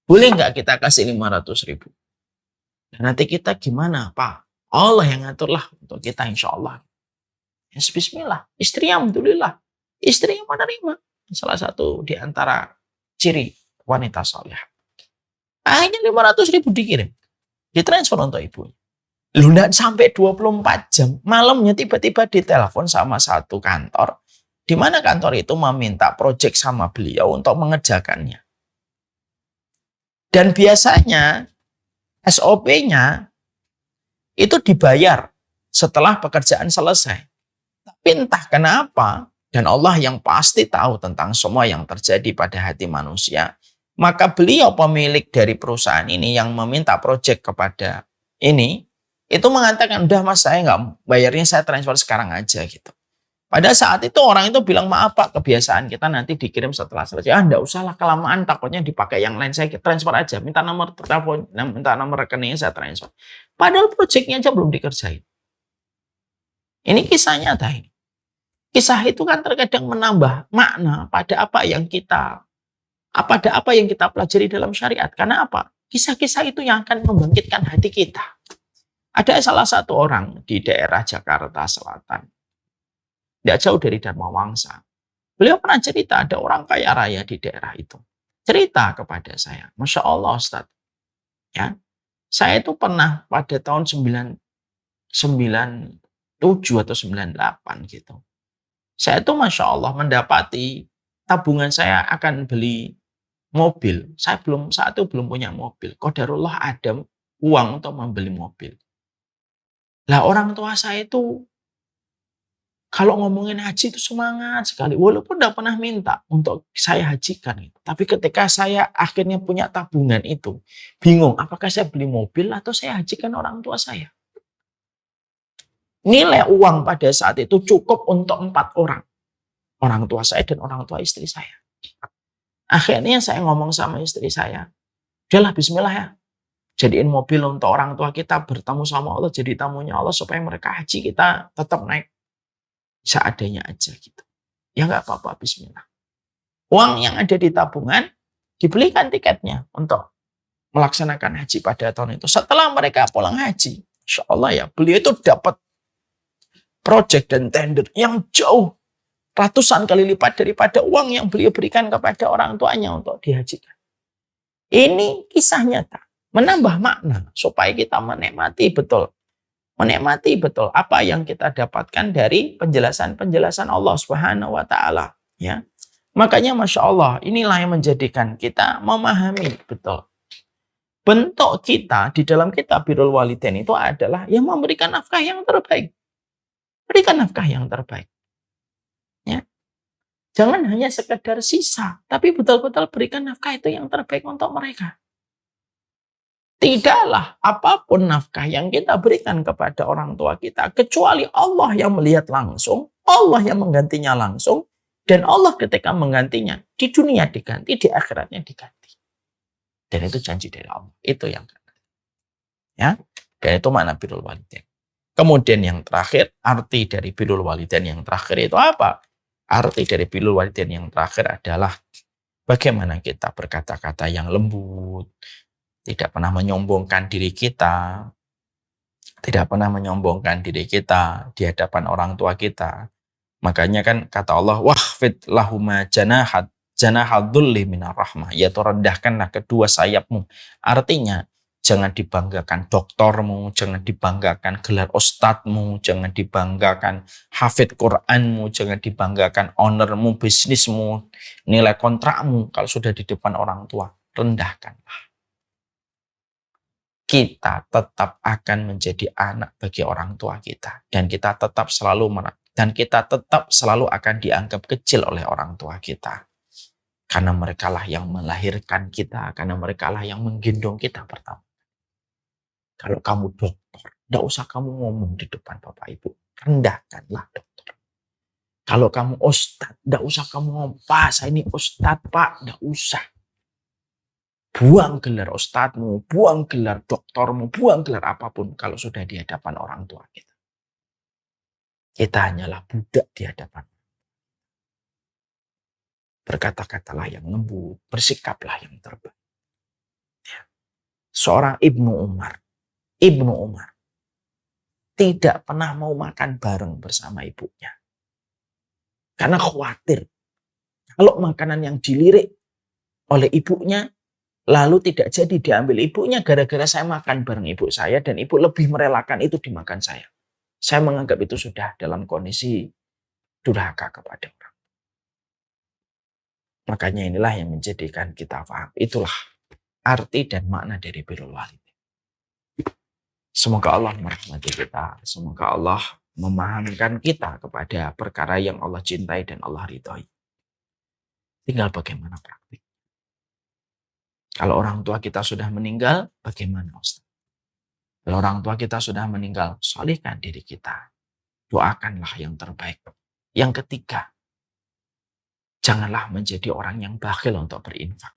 Boleh nggak kita kasih 500.000? Dan nanti kita gimana, Pak? Allah yang ngaturlah untuk kita insya Allah. Ya, bismillah. Istri alhamdulillah. Istri yang menerima. Salah satu di antara ciri wanita saleh. Hanya 500.000 dikirim. Ditransfer untuk ibunya. Lu nggak sampai 24 jam. Malamnya tiba-tiba ditelepon sama satu kantor. Di mana kantor itu meminta proyek sama beliau untuk mengerjakannya. Dan biasanya SOP-nya itu dibayar setelah pekerjaan selesai. Tapi entah kenapa, dan Allah yang pasti tahu tentang semua yang terjadi pada hati manusia, maka beliau pemilik dari perusahaan ini yang meminta proyek kepada ini, itu mengatakan, udah mas saya nggak bayarnya, saya transfer sekarang aja gitu. Pada saat itu orang itu bilang, maaf Pak, kebiasaan kita nanti dikirim setelah selesai. Enggak usahlah kelamaan, takutnya dipakai yang lain, saya transfer aja. Minta nomor telepon, minta nomor rekeningnya, saya transfer. Padahal proyeknya aja belum dikerjain. Ini kisahnya nyata ini. Kisah itu kan terkadang menambah makna pada apa yang kita pelajari dalam syariat. Karena apa? Kisah-kisah itu yang akan membangkitkan hati kita. Ada salah satu orang di daerah Jakarta Selatan. Tidak jauh dari Dharma Wangsa. Beliau pernah cerita ada orang kaya raya di daerah itu. Cerita kepada saya. Masya Allah Ustaz. Ya, saya itu pernah pada tahun 97 atau 98 gitu. Saya itu Masya Allah mendapati tabungan saya akan beli mobil. Saat itu belum punya mobil. Qadarullah ada uang untuk membeli mobil. Lah orang tua saya itu kalau ngomongin haji itu semangat sekali. Walaupun tidak pernah minta untuk saya hajikan. Tapi ketika saya akhirnya punya tabungan itu, bingung apakah saya beli mobil atau saya hajikan orang tua saya. Nilai uang pada saat itu cukup untuk 4 orang. Orang tua saya dan orang tua istri saya. Akhirnya saya ngomong sama istri saya, udahlah bismillah ya. jadiin mobil untuk orang tua kita bertemu sama Allah, jadi tamunya Allah supaya mereka haji, kita tetap naik seadanya aja gitu. Ya nggak apa-apa, bismillah. Uang yang ada di tabungan dibelikan tiketnya untuk melaksanakan haji pada tahun itu. Setelah mereka pulang haji, insya Allah ya, beliau itu dapat project dan tender yang jauh ratusan kali lipat daripada uang yang beliau berikan kepada orang tuanya untuk dihajikan. Ini kisah nyata, menambah makna supaya kita menikmati betul apa yang kita dapatkan dari penjelasan-penjelasan Allah Subhanahu wa taala, ya. Makanya Masya Allah, inilah yang menjadikan kita memahami betul. Bentuk kita di dalam kitab Birrul Walidain itu adalah yang memberikan nafkah yang terbaik. Berikan nafkah yang terbaik. Ya. Jangan hanya sekedar sisa, tapi betul-betul berikan nafkah itu yang terbaik untuk mereka. Tidaklah apapun nafkah yang kita berikan kepada orang tua kita, kecuali Allah yang melihat langsung, Allah yang menggantinya langsung, dan Allah ketika menggantinya, di dunia diganti, di akhiratnya diganti. Dan itu janji dari Allah. Itu yang ya. Dan itu makna birrul walidain. Kemudian yang terakhir, arti dari birrul walidain yang terakhir itu apa? Arti dari birrul walidain yang terakhir adalah bagaimana kita berkata-kata yang lembut, tidak pernah menyombongkan diri kita, tidak pernah menyombongkan diri kita di hadapan orang tua kita. Makanya kan kata Allah, wahfid lahuma janahadzulli minar rahmah, yaitu rendahkanlah kedua sayapmu. Artinya, jangan dibanggakan doktormu, jangan dibanggakan gelar ustadzmu, jangan dibanggakan hafid Qur'anmu, jangan dibanggakan ownermu, bisnismu, nilai kontrakmu. Kalau sudah di depan orang tua, rendahkanlah. Kita tetap akan menjadi anak bagi orang tua kita, dan kita tetap selalu akan dianggap kecil oleh orang tua kita. Karena merekalah yang melahirkan kita, karena merekalah yang menggendong kita pertama. Kalau kamu dokter, tidak usah kamu ngomong di depan bapak ibu, rendahkanlah dokter. Kalau kamu ustadz, tidak usah kamu ngomong, Pak, saya ini ustadz, Pak, tidak usah. Buang gelar ustadzmu, buang gelar doktormu, buang gelar apapun kalau sudah di hadapan orang tua kita. Kita hanyalah budak di hadapan. Berkata-katalah yang lembut, bersikaplah yang terbaik. Seorang Ibnu Umar tidak pernah mau makan bareng bersama ibunya. Karena khawatir kalau makanan yang dilirik oleh ibunya lalu tidak jadi diambil ibunya gara-gara saya makan bareng ibu saya dan ibu lebih merelakan itu dimakan saya. Saya menganggap itu sudah dalam kondisi durhaka kepada orang. Makanya inilah yang menjadikan kita paham. Itulah arti dan makna dari birrul walidain. Semoga Allah merahmati kita. Semoga Allah memahamkan kita kepada perkara yang Allah cintai dan Allah ridhoi. Tinggal bagaimana praktik. Kalau orang tua kita sudah meninggal, bagaimana Ustaz? Kalau orang tua kita sudah meninggal, solihkan diri kita. Doakanlah yang terbaik. Yang ketiga, janganlah menjadi orang yang bakhil untuk berinfak.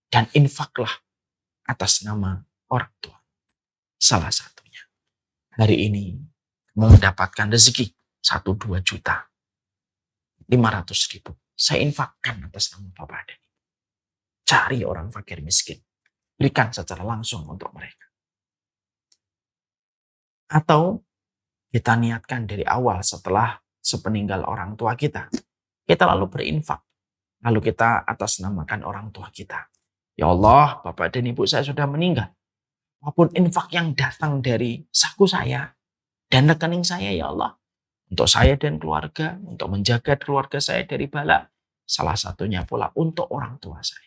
Dan infaklah atas nama orang tua. Salah satunya. Hari ini mendapatkan rezeki 1-2 juta. 500.000. Saya infakkan atas nama Bapak dan Ibu. Cari orang fakir miskin. Berikan secara langsung untuk mereka. Atau kita niatkan dari awal setelah sepeninggal orang tua kita. Kita lalu berinfak. Lalu kita atasnamakan orang tua kita. Ya Allah, Bapak dan Ibu saya sudah meninggal. Apapun infak yang datang dari saku saya dan rekening saya, ya Allah. Untuk saya dan keluarga, untuk menjaga keluarga saya dari bala. Salah satunya pula untuk orang tua saya.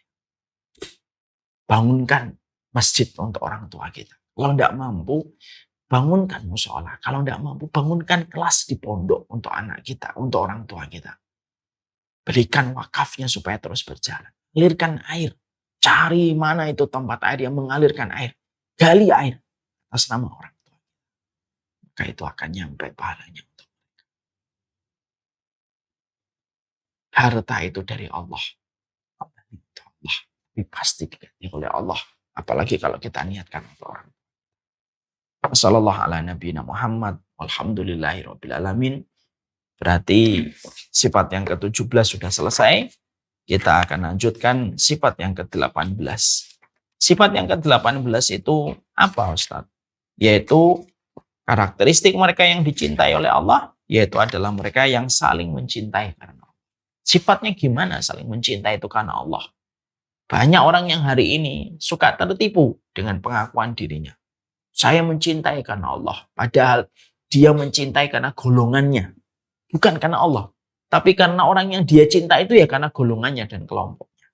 Bangunkan masjid untuk orang tua kita. Kalau tidak mampu, bangunkan mushola. Kalau tidak mampu, bangunkan kelas di pondok untuk anak kita, untuk orang tua kita. Berikan wakafnya supaya terus berjalan. Alirkan air. Cari mana itu tempat air yang mengalirkan air. Gali air atas nama orang tua. Maka itu akan nyampe pahalanya untuk mereka. Harta itu dari Allah. Allah itu Allah. Tapi pasti diganti oleh Allah. Apalagi kalau kita niatkan untuk orang. Sallallahu ala nabiyina Muhammad. Alhamdulillahirabbil alamin. Berarti sifat yang ke-17 sudah selesai. Kita akan lanjutkan sifat yang ke-18. Sifat yang ke-18 itu apa, Ustaz? Yaitu karakteristik mereka yang dicintai oleh Allah, yaitu adalah mereka yang saling mencintai karena Allah. Sifatnya gimana saling mencintai itu karena Allah? Banyak orang yang hari ini suka tertipu dengan pengakuan dirinya. Saya mencintai karena Allah. Padahal dia mencintai karena golongannya. Bukan karena Allah. Tapi karena orang yang dia cinta itu ya karena golongannya dan kelompoknya.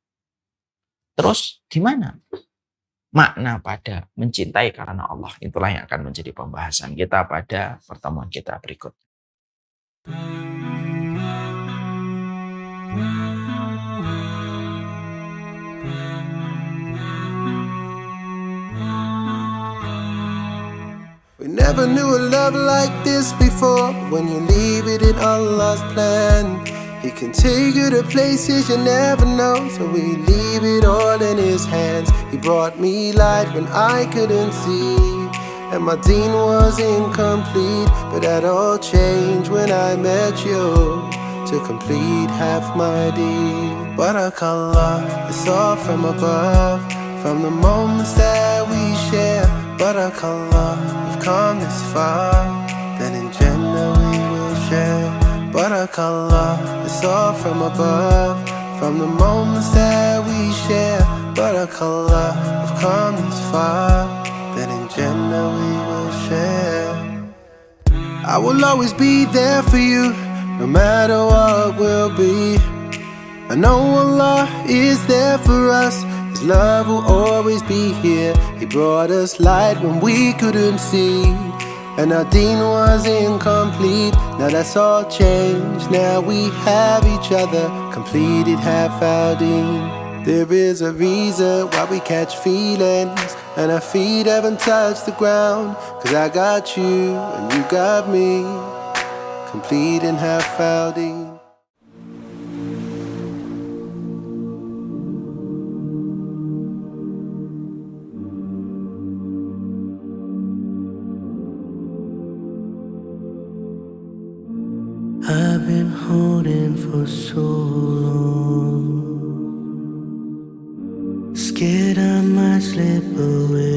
Terus gimana makna pada mencintai karena Allah? Itulah yang akan menjadi pembahasan kita pada pertemuan kita berikut. We never knew a love like this before. When you leave it in Allah's plan, He can take you to places you never know. So we leave it all in His hands. He brought me light when I couldn't see, and my deen was incomplete. But that all changed when I met you, to complete half my deed. Barakallah, it's all from above, from the moments that we share. Barakallah, we've come this far, then in Jannah we will share. Barakallah, it's all from above, from the moments that we share. Barakallah, we've come this far, then in Jannah we will share. I will always be there for you, no matter what will be. I know Allah is there for us. His love will always be here. He brought us light when we couldn't see, and our deen was incomplete. Now that's all changed. Now we have each other, completed half our deen. There is a reason why we catch feelings, and our feet haven't touched the ground. Cause I got you and you got me, completing half our deen. I've been holding for so long, scared I might slip away.